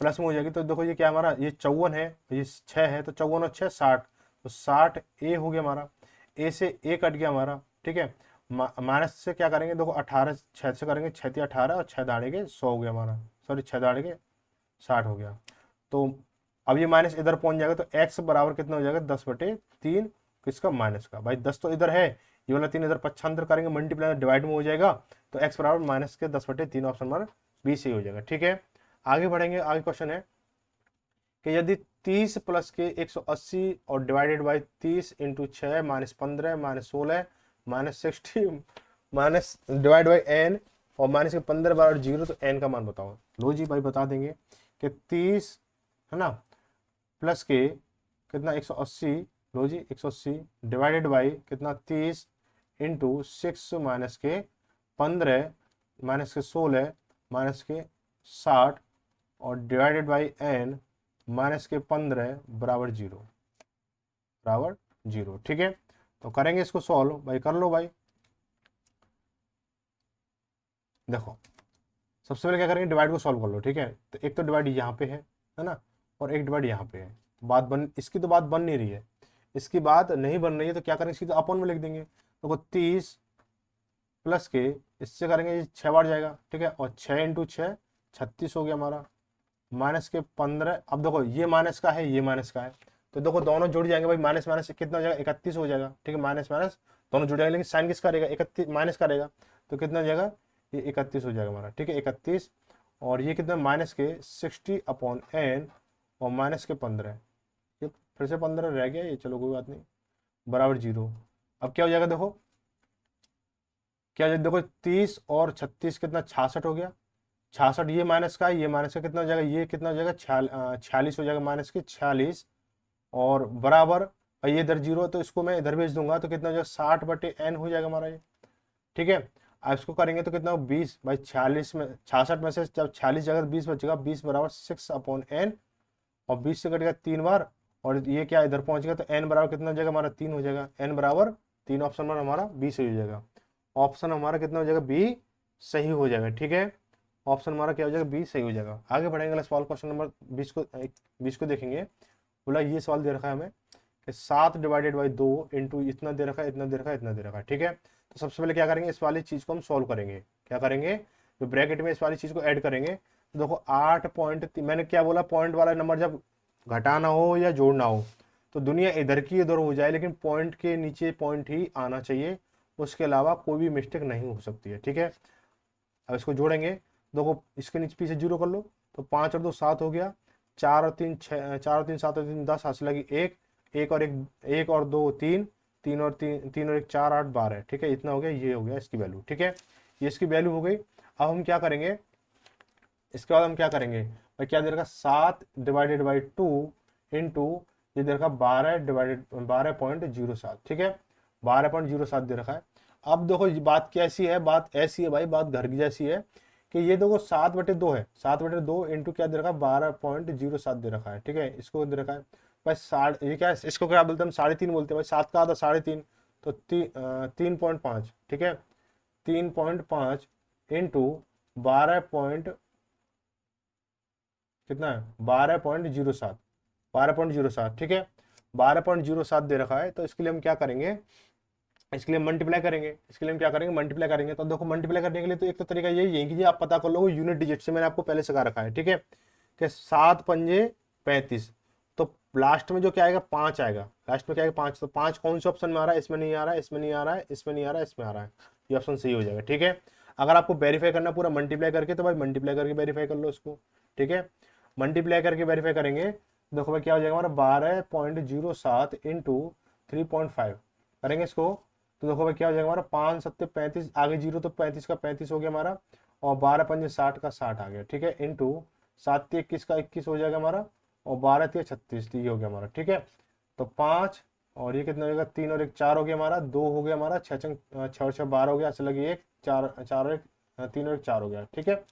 A: प्लस में हो जाएगी, तो देखो ये क्या हमारा, ये 54 है, ये 6 है, तो 54 और 6 60, तो 60 ए हो गया हमारा, ए से ए कट गया हमारा, ठीक है। माइनस से क्या करेंगे, देखो 18 6 से करेंगे, 6×18 और 6 दाड़े के 100 हो गया हमारा, सॉरी 6 दाड़े के 60 हो गया, तो अब ये माइनस इधर पहुंच जाएगा, तो x बराबर कितना हो जाएगा, 10/3, किसका, माइनस का, भाई 10 तो इधर है, ये वाला 3 इधर पक्षांतर करेंगे, मल्टीप्लाई डिवाइड में हो जाएगा, तो x बराबर माइनस के 10/3, ऑप्शन नंबर बी सही हो जाएगा, ठीक है। आगे बढ़ेंगे, आगे क्वेश्चन है कि यदि 30 प्लस के 180 और divided by 30 × 6 -15 -16 -60 minus divide by n, और माइनस के 15 बराबर 0, तो n का मान बताओ। लो जी भाई बता देंगे कि 30, है ना, प्लस के कितना 180, लो जी 180 डिवाइडेड बाई कितना 30 × 6 माइनस के 15 माइनस के 16 माइनस के 60 और डिवाइडेड बाई n माइनस के 15 बराबर 0, बराबर 0, ठीक है। तो करेंगे इसको सॉल्व, भाई कर लो भाई, देखो सबसे पहले क्या करेंगे, डिवाइड को सॉल्व कर लो, ठीक है। तो एक तो डिवाइड यहाँ पे है ना, और एक डिवाइड यहाँ पे है, बात बन, इसकी तो बात बन नहीं रही है, इसकी बात नहीं बन रही है, तो क्या करेंगे, इसकी तो अपन में लिख देंगे, तो 30 प्लस के, इससे करेंगे 6 बार जाएगा, ठीक है, और 6 × 6 36 हो गया हमारा, माइनस के 15, अब देखो ये माइनस का है, ये माइनस का है, तो देखो दोनों जुड़ जाएंगे भाई, माइनस माइनस कितना हो जाएगा, 31 हो जाएगा, ठीक है, माइनस माइनस दोनों जुड़ जाएंगे, लेकिन साइन किसका रहेगा, 31 माइनस का रहेगा, तो कितना हो जाएगा, ये 31 हो जाएगा हमारा, ठीक है, 31, और ये कितना माइनस के 60/n और माइनस के 15, ये फिर से 15 रह गया ये, चलो कोई बात नहीं, बराबर 0। अब क्या हो जाएगा, देखो क्या हो जाएगा, देखो 30 और 36 कितना 66 हो गया, 66, ये माइनस का है, ये माइनस का कितना हो जाएगा, ये कितना हो जाएगा 46 हो जाएगा, माइनस के 46, और बराबर, और ये इधर 0 है तो इसको मैं इधर भेज दूंगा, तो कितना हो जाएगा 60/n हो जाएगा हमारा ये, ठीक है। अब इसको करेंगे तो कितना 20 भाई, 46 में 66 में से जब 46 जगह 20 बचेगा, 20 बराबर 6/n, और 20 से कटेगा 3 बार, और ये क्या इधर पहुंच गया, तो n बराबर कितना हो जाएगा हमारा 3 हो जाएगा, n बराबर 3 ऑप्शन नंबर हमारा बी सही हो जाएगा। ऑप्शन हमारा कितना हो जाएगा, बी सही हो जाएगा। ठीक है, ऑप्शन हमारा क्या हो जाएगा, बी सही हो जाएगा। आगे बढ़ेंगे अगला सवाल, क्वेश्चन नंबर 20 को देखेंगे। बोला ये सवाल दे रखा है हमें कि 7 डिवाइडेड बाई 2 इंटू इतना दे रखा है, इतना दे रखा है, इतना दे रखा है। ठीक है, तो सबसे पहले क्या करेंगे, इस वाली चीज को हम सॉल्व करेंगे। क्या करेंगे, जो ब्रैकेट में इस वाली चीज को ऐड करेंगे। तो देखो 8 पॉइंट, मैंने क्या बोला, पॉइंट वाला नंबर जब घटाना हो या जोड़ना हो तो दुनिया इधर की इधर हो जाए, लेकिन पॉइंट के नीचे पॉइंट ही आना चाहिए, उसके अलावा कोई भी मिस्टेक नहीं हो सकती है। ठीक है, अब इसको जोड़ेंगे, देखो इसके नीचे पीछे जीरो कर लो, तो 5 और 2 7 हो गया, 4 और 3 6, 4 और 3 7 और 3 10, हाथ से लगी एक, एक और एक, एक और 2 3, 3 और 3, 3 और 1 4 8 12। ठीक है, इतना हो गया, ये हो गया इसकी वैल्यू। ठीक है, ये इसकी वैल्यू हो गई। अब हम क्या करेंगे, इसके बाद हम क्या करेंगे भाई, क्या दे रखा, 7 डिवाइडेड बाई 2 इंटू ये दे रखा 12 डिवाइडेड 12.07। ठीक है, 12.07 दे रखा है। अब देखो ये बात कैसी है, बात ऐसी है भाई, बात घर की जैसी है कि ये देखो 7/2 है, 7/2 इंटू क्या दे रखा है, 12.07 दे रखा है। ठीक है, इसको दे रखा है भाई साढ़े, ये क्या है, इसको क्या बोलते हैं हम, 3.5 बोलते हैं भाई, 7 का आधा 3.5, तो 3.5। ठीक है, 3.5 इंटू 12 कितना है, 12.07, 12.07। ठीक है, 12.07 दे रखा है, तो इसके लिए हम क्या करेंगे, इसके लिए मल्टीप्लाई करेंगे। इसके लिए हम क्या करेंगे, मल्टीप्लाई करेंगे। तो देखो मल्टीप्लाई करने के लिए तो एक तो तरीका यही है कि आप पता कर लो यूनिट डिजिट से, मैंने आपको पहले सिखा रखा है। ठीक है, कि 7 पंजे 35, तो लास्ट में जो क्या आएगा, 5 आएगा, लास्ट में क्या आएगा 5। तो 5 कौन से ऑप्शन में आ रहा है, इसमें नहीं आ रहा है, इसमें नहीं आ रहा है, इसमें नहीं आ रहा है, इसमें आ रहा है, ये ऑप्शन सही हो जाएगा। ठीक है, अगर आपको वेरीफाई करना पूरा मल्टीप्लाई करके, तो भाई मल्टीप्लाई करके वेरीफाई कर लो इसको। ठीक है, मल्टीप्लाई करके वेरीफाई करेंगे, देखो भाई क्या हो जाएगा हमारा, 12.07 इंटू 3.5 करेंगे इसको, तो देखो भाई क्या हो जाएगा हमारा, 5 7 35, आगे जीरो तो 35 का 35 हो गया हमारा, और 12 पंजे 60 का 60 आ गया। ठीक है, इंटू 7 21 का 21 हो जाएगा हमारा, और 12 3 36, तो ये हो गया हमारा। ठीक है, तो 5 और ये कितना हो जाएगा, 3 और 1 4 हो गया हमारा, 2 हो गया हमारा, 6 और 6 12 हो गया, ऐसे लगी 1 4 4 और 1 3 और 1 4 हो गया। ठीक है,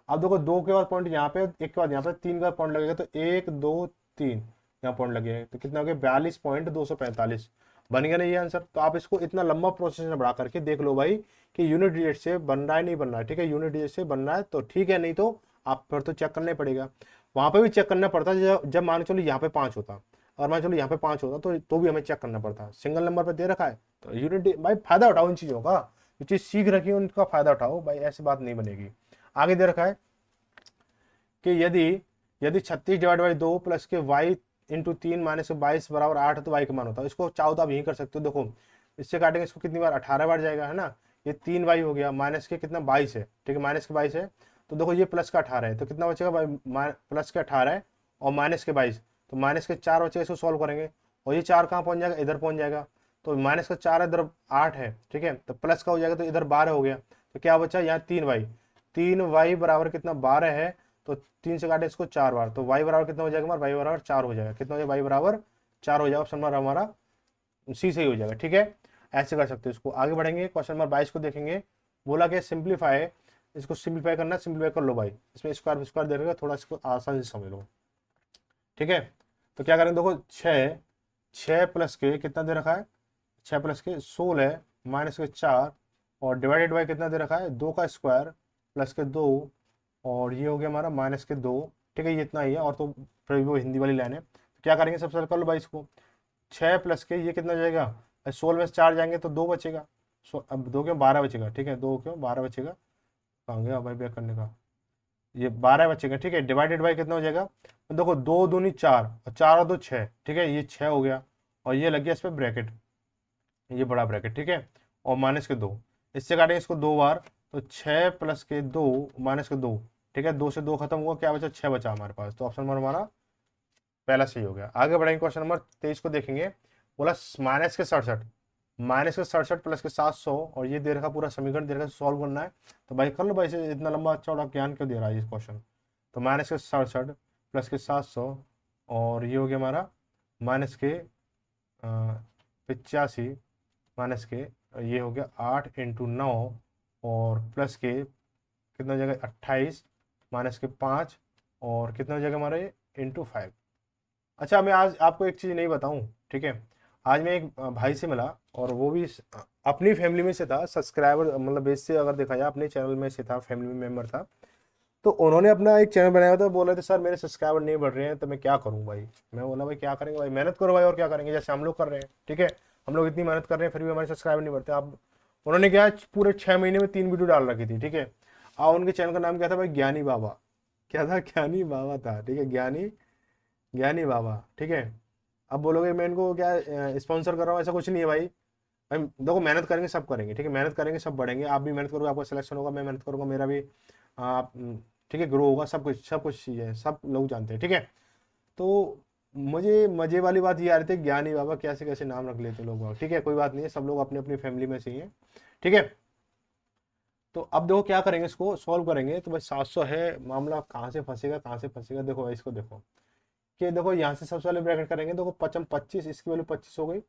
A: अब देखो 2 के बाद पॉइंट यहाँ पे, 1 के बाद यहाँ पे, 3 का पॉइंट लगेगा, तो 1 2 3 यहाँ पॉइंट लगेगा, तो कितना हो गया, 42.245 बन गया ना ये आंसर। तो आप इसको इतना लंबा प्रोसेस में बढ़ा करके देख लो भाई कि यूनिट डिजिट से बन रहा है नहीं बन रहा है। ठीक है, यूनिट डिजिट से बन रहा है तो ठीक है, नहीं तो आप फिर तो चेक करना ही पड़ेगा। वहां पे भी चेक करना पड़ता है, जब मान के चलो यहाँ पे 5 होता, और मान चलो यहाँ पे 5 होता, तो भी हमें चेक करना पड़ता। सिंगल नंबर पे दे रखा है तो यूनिट, भाई फायदा उठाओ इन चीजों का, जो चीज सीख रखी है उनका फायदा उठाओ भाई, ऐसी बात नहीं बनेगी। आगे दे रखा है कि यदि यदि 36 डिवाइड बाई 2 प्लस के वाई इंटू 3 माइनस 22 बराबर 8 है, तो वाई का मान होता है। इसको चाहो तो आप यहीं कर सकते हो, देखो इससे काटेंगे इसको कितनी बार, 18 बार जाएगा, है ना। ये 3 वाई हो गया, माइनस के कितना 22 है। ठीक है, माइनस के 22 है, तो देखो ये प्लस का 18 है, तो कितना बचेगा भाई, प्लस के 18 है और माइनस के 22, तो माइनस के 4 बचेगा, इसको सॉल्व करेंगे, और ये 4 कहाँ पहुंच जाएगा, इधर पहुंच जाएगा, तो माइनस का 4 इधर 8 है। ठीक है, तो प्लस का हो जाएगा, तो इधर 12 हो गया, तो क्या बचा यहाँ 3 वाई, 3 वाई बराबर कितना 12 है, तो 3 से काटे इसको 4 बार, तो y बराबर कितना हो जाएगा हमारा, y बराबर 4 हो जाएगा। कितना हो जाएगा, y बराबर 4 हो जाएगा, ऑप्शन नंबर हमारा सी सही हो जाएगा। ठीक है, ऐसे कर सकते हो इसको। आगे बढ़ेंगे, क्वेश्चन नंबर 22 को देखेंगे। बोला कि सिंप्लीफाई, इसको सिंप्लीफाई करना, सिंप्लीफाई कर लो भाई, इसमें स्क्वायर स्क्वायर दे रखा है, थोड़ा इसको आसानी से समझ लो। ठीक है, तो क्या करेंगे, देखो 6 6 प्लस के कितना दे रखा है, 6 प्लस के 16 माइनस के 4, और डिवाइडेड बाई कितना दे रखा है, 2 का स्क्वायर प्लस के 2, और ये हो गया हमारा माइनस के 2। ठीक है, ये इतना ही है, और तो फिर वो हिंदी वाली लाइन है, तो क्या करेंगे, सबसे पहले कर लो भाई इसको, 6 प्लस के ये कितना जाएगा, 16 में से 4 जाएंगे तो 2 बचेगा, अब 2 क्यों 12 बचेगा। ठीक है, 2 क्यों 12 बचेगा, कहाँ गया भाई बैक करने का, ये 12 बचेगा। ठीक है, डिवाइडेड बाई कितना हो जाएगा, तो देखो 2 दूनी 4, और 4 और 2 6। ठीक है, ये 6 हो गया, और ये लग गया इस पर ब्रैकेट, ये बड़ा ब्रैकेट। ठीक है, और माइनस के 2, इससे काटेंगे इसको 2 बार, तो 6 प्लस के 2 माइनस के 2। ठीक है, 2 से 2 खत्म हुआ, क्या बचा, 6 बचा हमारे पास, तो ऑप्शन नंबर हमारा पहला सही हो गया। आगे बढ़ेंगे, क्वेश्चन नंबर 23 को देखेंगे। बोला माइनस के 67, माइनस के 67 प्लस के 700, और ये दे रखा पूरा समीकरण दे रखा, सॉल्व करना है। तो भाई कर लो भाई, इसे इतना लंबा चौड़ा ज्ञान क्यों दे रहा है इस क्वेश्चन। तो माइनस के 67 प्लस के 700, और ये हो गया हमारा माइनस के 85 माइनस के, ये हो गया 8 इंटू 9, और प्लस के कितना हो जाएगा 28 माइनस के 5, और कितना हो जाएगा हमारा ये इंटू 5। अच्छा, मैं आज आपको एक चीज़ नहीं बताऊं, ठीक है, आज मैं एक भाई से मिला, और वो भी अपनी फैमिली में से था, सब्सक्राइबर मतलब बेस से अगर देखा जाए अपने चैनल में से था, फैमिली मेम्बर था। तो उन्होंने अपना एक चैनल बनाया था, बोल रहे थे सर मेरे सब्सक्राइबर नहीं बढ़ रहे हैं, तो मैं क्या करूं भाई। मैं बोला भाई क्या करेंगे भाई, मेहनत करो भाई, और क्या करेंगे, जैसे हम लोग कर रहे हैं, ठीक है। हम लोग इतनी मेहनत कर रहे हैं फिर भी हमारे सब्सक्राइबर नहीं बढ़ते। अब उन्होंने क्या पूरे 6 महीने में 3 वीडियो डाल रखी थी, ठीक है। और उनके चैनल का नाम क्या था भाई, ज्ञानी बाबा। क्या था, ज्ञानी बाबा था, ठीक है, ज्ञानी ज्ञानी बाबा, ठीक है। अब बोलोगे मैं इनको क्या स्पॉन्सर कर रहा हूँ, ऐसा कुछ नहीं है भाई। भाई देखो मेहनत करेंगे सब करेंगे, ठीक है, मेहनत करेंगे सब बढ़ेंगे। आप भी मेहनत करोगे आपका सिलेक्शन होगा, मैं मेहनत करूंगा मेरा भी आप ठीक है ग्रो होगा, सब कुछ चीज़ें सब लोग जानते हैं, ठीक है। तो मुझे मजे वाली बात ये आ रही थी, ज्ञानी बाबा कैसे कैसे नाम रख लेते लोग, ठीक है, कोई बात नहीं है, सब लोग अपने अपनी फैमिली में से ही हैं, ठीक है। तो अब देखो क्या करेंगे, इसको सॉल्व करेंगे। तो भाई 700 है, मामला कहाँ से फंसेगा, कहाँ से फंसेगा, देखो भाई इसको देखो कि देखो यहाँ से सबसे पहले ब्रैकेट करेंगे, देखो 55 इसकी वैल्यू 25 हो गई,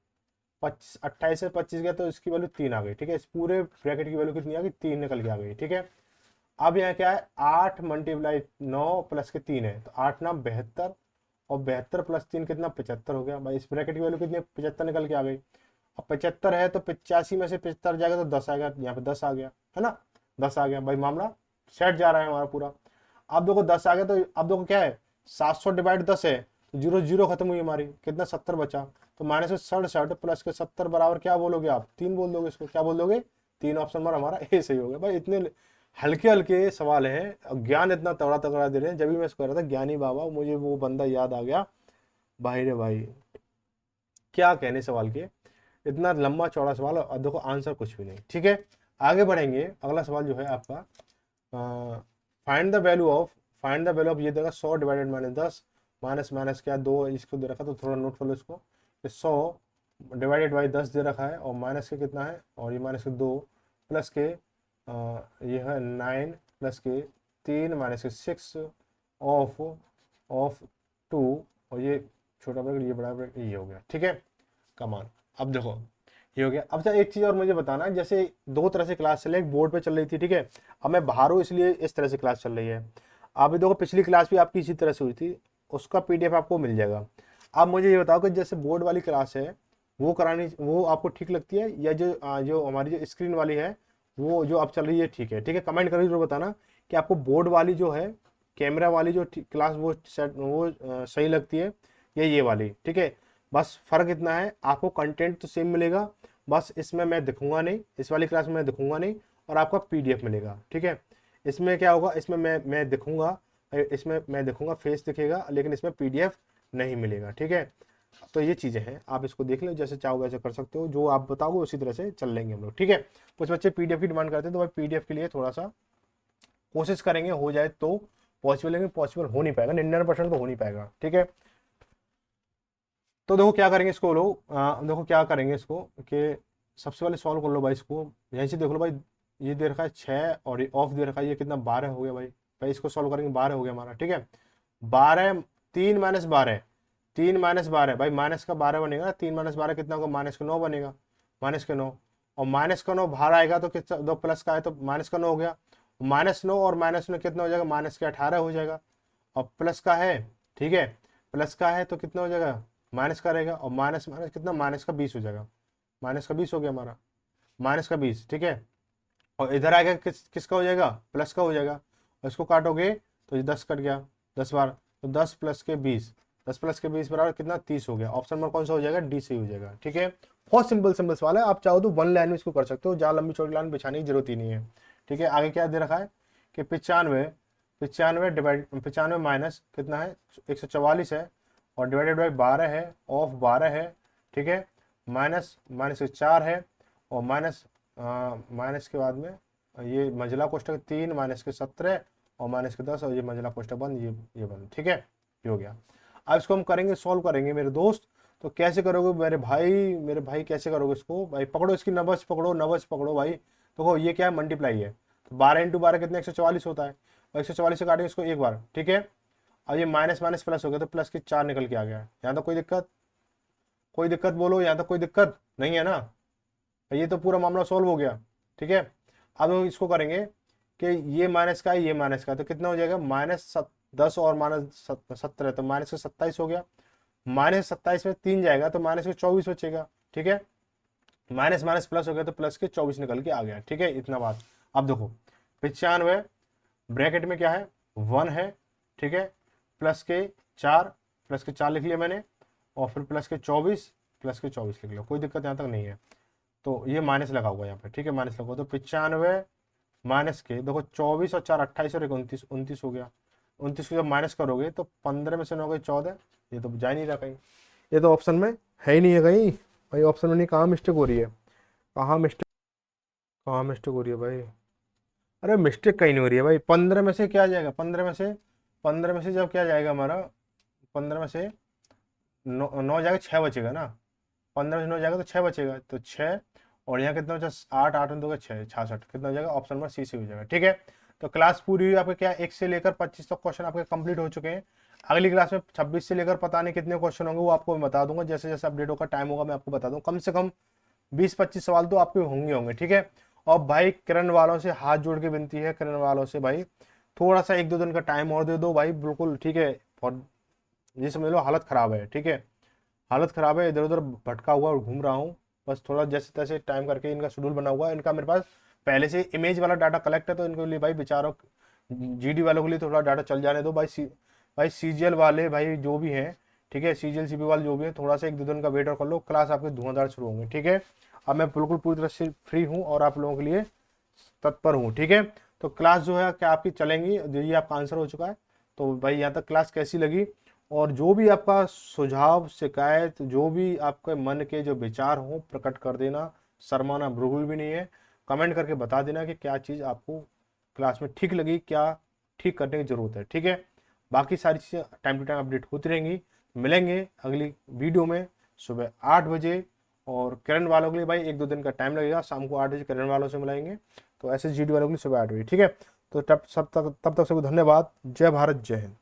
A: 25 28 से 25 गया तो इसकी वैल्यू 3 आ गई, ठीक है। इस पूरे ब्रैकेट की वैल्यू कितनी आ गई, 3 निकल के आ गई, ठीक है। अब यहाँ क्या है, 8 मल्टीप्लाई 9 प्लस के 3 है, तो 8 ना 72, और 72 प्लस 3 कितना 75 हो गया भाई। इस ब्रैकेट की वैल्यू कितनी 75 निकल के आ गई। अब 75 है तो 85 में से 75 जाएगा तो 10 आएगा, यहाँ पे 10 आ गया है ना, 10 आ गया भाई, मामला सेट जा रहा है हमारा पूरा। अब देखो 10 आ गया, तो अब देखो क्या है, 700 डिवाइड 10 है, तो जीरो जीरो खत्म हुई हमारी, कितना 70 बचा। तो माइनस के 67 प्लस के 70 बराबर क्या बोलोगे आप, 3 बोल दोगे, इसको क्या बोल दोगे, 3। ऑप्शन नंबर हमारा ए सही हो गया भाई। इतने हल्के हल्के सवाल हैं, ज्ञान इतना तगड़ा तगड़ा दे रहे हैं। जब भी मैं इसको कर रहा था ज्ञानी बाबा, मुझे वो बंदा याद आ गया भाई रे भाई, क्या कहने सवाल के, इतना लंबा चौड़ा सवाल और देखो आंसर कुछ भी नहीं, ठीक है। आगे बढ़ेंगे, अगला सवाल जो है आपका, फाइंड द वैल्यू ऑफ, ये देगा 100 डिवाइडेड माइनस 10, माइनस माइनस क्या 2 इसको दे रखा, तो थोड़ा नोट कर लो इसको, 100 डिवाइडेड बाई 10 दे रखा है, और माइनस के कितना है, और ये माइनस के 2 प्लस के ये है 9 प्लस के 3 माइनस के 6 ऑफ ऑफ 2, और ये छोटा ब्रैकेट ये बड़ा ब्रैकेट ये हो गया, ठीक है। कमान, अब देखो ये हो गया। अब सर एक चीज और मुझे बताना, जैसे दो तरह से क्लास चले, एक बोर्ड पे चल रही थी, ठीक है। अब मैं बाहर हूँ इसलिए इस तरह से क्लास चल रही है। आप भी देखो पिछली क्लास भी आपकी इसी तरह से हुई थी, उसका पीडीएफ आपको मिल जाएगा। अब मुझे ये बताओ कि जैसे बोर्ड वाली क्लास है वो करानी, वो आपको ठीक लगती है, या जो जो हमारी जो स्क्रीन वाली है वो जो अब चल रही है, ठीक है, ठीक है। कमेंट करके जरूर बताना कि आपको बोर्ड वाली जो है, कैमरा वाली जो क्लास वो सेट वो सही लगती है, या ये वाली, ठीक है। बस फर्क इतना है, आपको कंटेंट तो सेम मिलेगा, बस इसमें मैं दिखूंगा नहीं, इस वाली क्लास में मैं दिखूंगा नहीं, और आपका पीडीएफ मिलेगा, ठीक है। इसमें क्या होगा, इसमें मैं दिखूंगा, इसमें मैं दिखूंगा फेस दिखेगा, लेकिन इसमें पीडीएफ नहीं मिलेगा, ठीक है। तो ये चीज़ें हैं, आप इसको देख लो, जैसे चाहो वैसे कर सकते हो, जो आप बताओगे उसी तरह से चल लेंगे हम लोग, ठीक है। कुछ बच्चे पीडीएफ की डिमांड करते हैं, तो भाई पीडीएफ के लिए थोड़ा सा कोशिश करेंगे, हो जाए तो पॉसिबल, लेकिन पॉसिबल हो नहीं पाएगा, 99% तो हो नहीं पाएगा, ठीक है। तो देखो क्या करेंगे इसको लोग, देखो क्या करेंगे इसको कि सबसे पहले सॉल्व कर लो भाई इसको, यहीं से देख लो भाई, ये दे रखा है 6 और ये ऑफ दे रखा है, ये कितना 12 हो गया भाई। भाई इसको सॉल्व करेंगे, 12 हो गया हमारा, ठीक है। 12 3 माइनस 12, 3 माइनस 12 भाई, माइनस का 12 बनेगा, 3 माइनस 12 कितना होगा, माइनस का 9 बनेगा, माइनस का 9, और माइनस का 9 बाहर आएगा तो कितना, दो प्लस का है तो माइनस का 9 हो गया, माइनस 9 और माइनस 9 कितना हो जाएगा, माइनस के 18 हो जाएगा, और प्लस का है, ठीक है, प्लस का है तो कितना हो जाएगा, माइनस का रहेगा, और माइनस माइनस कितना, माइनस का 20 हो जाएगा, माइनस का 20 हो गया हमारा, माइनस का 20, ठीक है। और इधर आएगा किसका हो जाएगा, प्लस का हो जाएगा, और इसको काटोगे तो ये 10 कट गया, 10 बार, तो 10 प्लस के 20, 10 प्लस के 20 बराबर कितना 30 हो गया। ऑप्शन नंबर कौन सा हो जाएगा, डी सही हो जाएगा, ठीक है। बहुत सिंपल सिंपल सवाल है, आप चाहो तो वन लाइन में इसको कर सकते हो, जहाँ लंबी चौड़ी लाइन बिछाने की जरूरत ही नहीं है, ठीक है। आगे क्या दे रखा है कि 95, 95 डिवाइड 95 माइनस कितना है 144 है, और डिवाइडेड बाई 12 है, ऑफ 12 है, ठीक है, माइनस माइनस के 4 है, और माइनस माइनस के बाद में ये मंझला कोष्टक 3 माइनस के 17 और माइनस के 10, और ये मंझला कोष्टक बंद, ये बंद, ठीक है, ये हो गया। अब इसको हम करेंगे, सॉल्व करेंगे मेरे दोस्त। तो कैसे करोगे मेरे भाई कैसे करोगे इसको, भाई पकड़ो इसकी नब्ज पकड़ो, नब्ज पकड़ो भाई। देखो ये क्या है, मल्टीप्लाई है, तो 12 इंटू 12 कितना 144 होता है, और 144 से काटेंगे इसको एक बार, ठीक है। अब ये माइनस माइनस प्लस हो गया, तो प्लस के 4 निकल के आ गया। यहाँ तक कोई दिक्कत, कोई दिक्कत बोलो, यहाँ तक कोई दिक्कत नहीं है ना, ये तो पूरा मामला सॉल्व हो गया, ठीक है। अब हम इसको करेंगे कि ये माइनस का है, ये माइनस का है, तो कितना हो जाएगा, माइनस 10 और माइनस 17, तो माइनस का 27 हो गया, -27 में 3 जाएगा तो माइनस के 24 बचेगा, ठीक है। माइनस माइनस प्लस हो गया तो प्लस के 24 निकल के आ गया, ठीक है, इतना बात। अब देखो 95 ब्रैकेट में क्या है 1 है, ठीक है, प्लस के 4, प्लस के 4 लिख लिया मैंने, और फिर प्लस के 24 लिख लो, कोई दिक्कत यहाँ तक नहीं है। तो ये माइनस लगा हुआ यहाँ पे, ठीक है, माइनस लगा हुआ। तो 95 माइनस के देखो 24 और 4 28 और 29 29 हो गया। 29 को जब माइनस करोगे तो 15 में से 9 गई 14, ये तो जा ही नहीं रहा कहीं, ये तो ऑप्शन में है ही नहीं है कहीं भाई, ऑप्शन में नहीं, कहाँ मिस्टेक हो रही है, कहाँ मिस्टेक हो रही है भाई, अरे मिस्टेक कहीं नहीं हो रही है भाई। 15 में से क्या जाएगा, 15 में से जब क्या जाएगा हमारा, 15 में से 9 जाएगा, 6 बचेगा ना, 15 में से 9 जाएगा तो 6 बचेगा, तो 6 और यहाँ कितना बचा 8, 8 में 2 6, 66, कितना हो जाएगा, ऑप्शन नंबर सी से हो जाएगा, ठीक है। तो क्लास पूरी हुई आपके, क्या 1 से लेकर 25 तक क्वेश्चन आपके कंप्लीट हो चुके हैं। अगली क्लास में 26 से लेकर पता नहीं कितने क्वेश्चन होंगे, वो आपको मैं बता दूंगा, जैसे जैसे अपडेट होगा, टाइम होगा, मैं आपको बता दूंगा। कम से कम 20-25 सवाल तो आपके होंगे, ठीक है। और भाई किरण वालों से हाथ जोड़ के विनती है, किरण वालों से भाई थोड़ा सा 1-2 दिन का टाइम और दे दो भाई, बिल्कुल, ठीक है। और ये समझ लो हालत खराब है, ठीक है, हालत खराब है, इधर उधर भटका हुआ और घूम रहा हूँ, बस थोड़ा जैसे तैसे टाइम करके इनका शेड्यूल बना हुआ है। इनका मेरे पास पहले से इमेज वाला डाटा कलेक्ट है, तो इनके लिए भाई बेचारों, जीडी वालों के लिए थोड़ा डाटा चल जाने दो भाई। भाई सीजीएल वाले भाई जो भी हैं, ठीक है, सीजीएल सीपी वाले जो भी हैं, थोड़ा सा 1-2 दिन का वेट और कर लो, क्लास आपके धुआंधार शुरू होंगे, ठीक है। अब मैं बिल्कुल पूरी तरह से फ्री हूँ और आप लोगों के लिए तत्पर हूँ, ठीक है। तो क्लास जो है क्या आपकी चलेंगी, ये आपका आंसर हो चुका है। तो भाई यहाँ तक क्लास कैसी लगी, और जो भी आपका सुझाव शिकायत, जो भी आपके मन के जो विचार हों, प्रकट कर देना, शर्माना बिल्कुल भी नहीं है। कमेंट करके बता देना कि क्या चीज़ आपको क्लास में ठीक लगी, क्या ठीक करने की ज़रूरत है, ठीक है। बाकी सारी चीज़ें टाइम टू टाइम अपडेट होती रहेंगी। मिलेंगे अगली वीडियो में सुबह 8 बजे, और किरण वालों के लिए भाई 1-2 दिन का टाइम लगेगा, शाम को 8 बजे किरण वालों से मिलाएंगे। तो ऐसे जीडी वालों के लिए सुबह 8 बजे, ठीक है। तो तब तक सभी धन्यवाद। जय भारत, जय हिंद।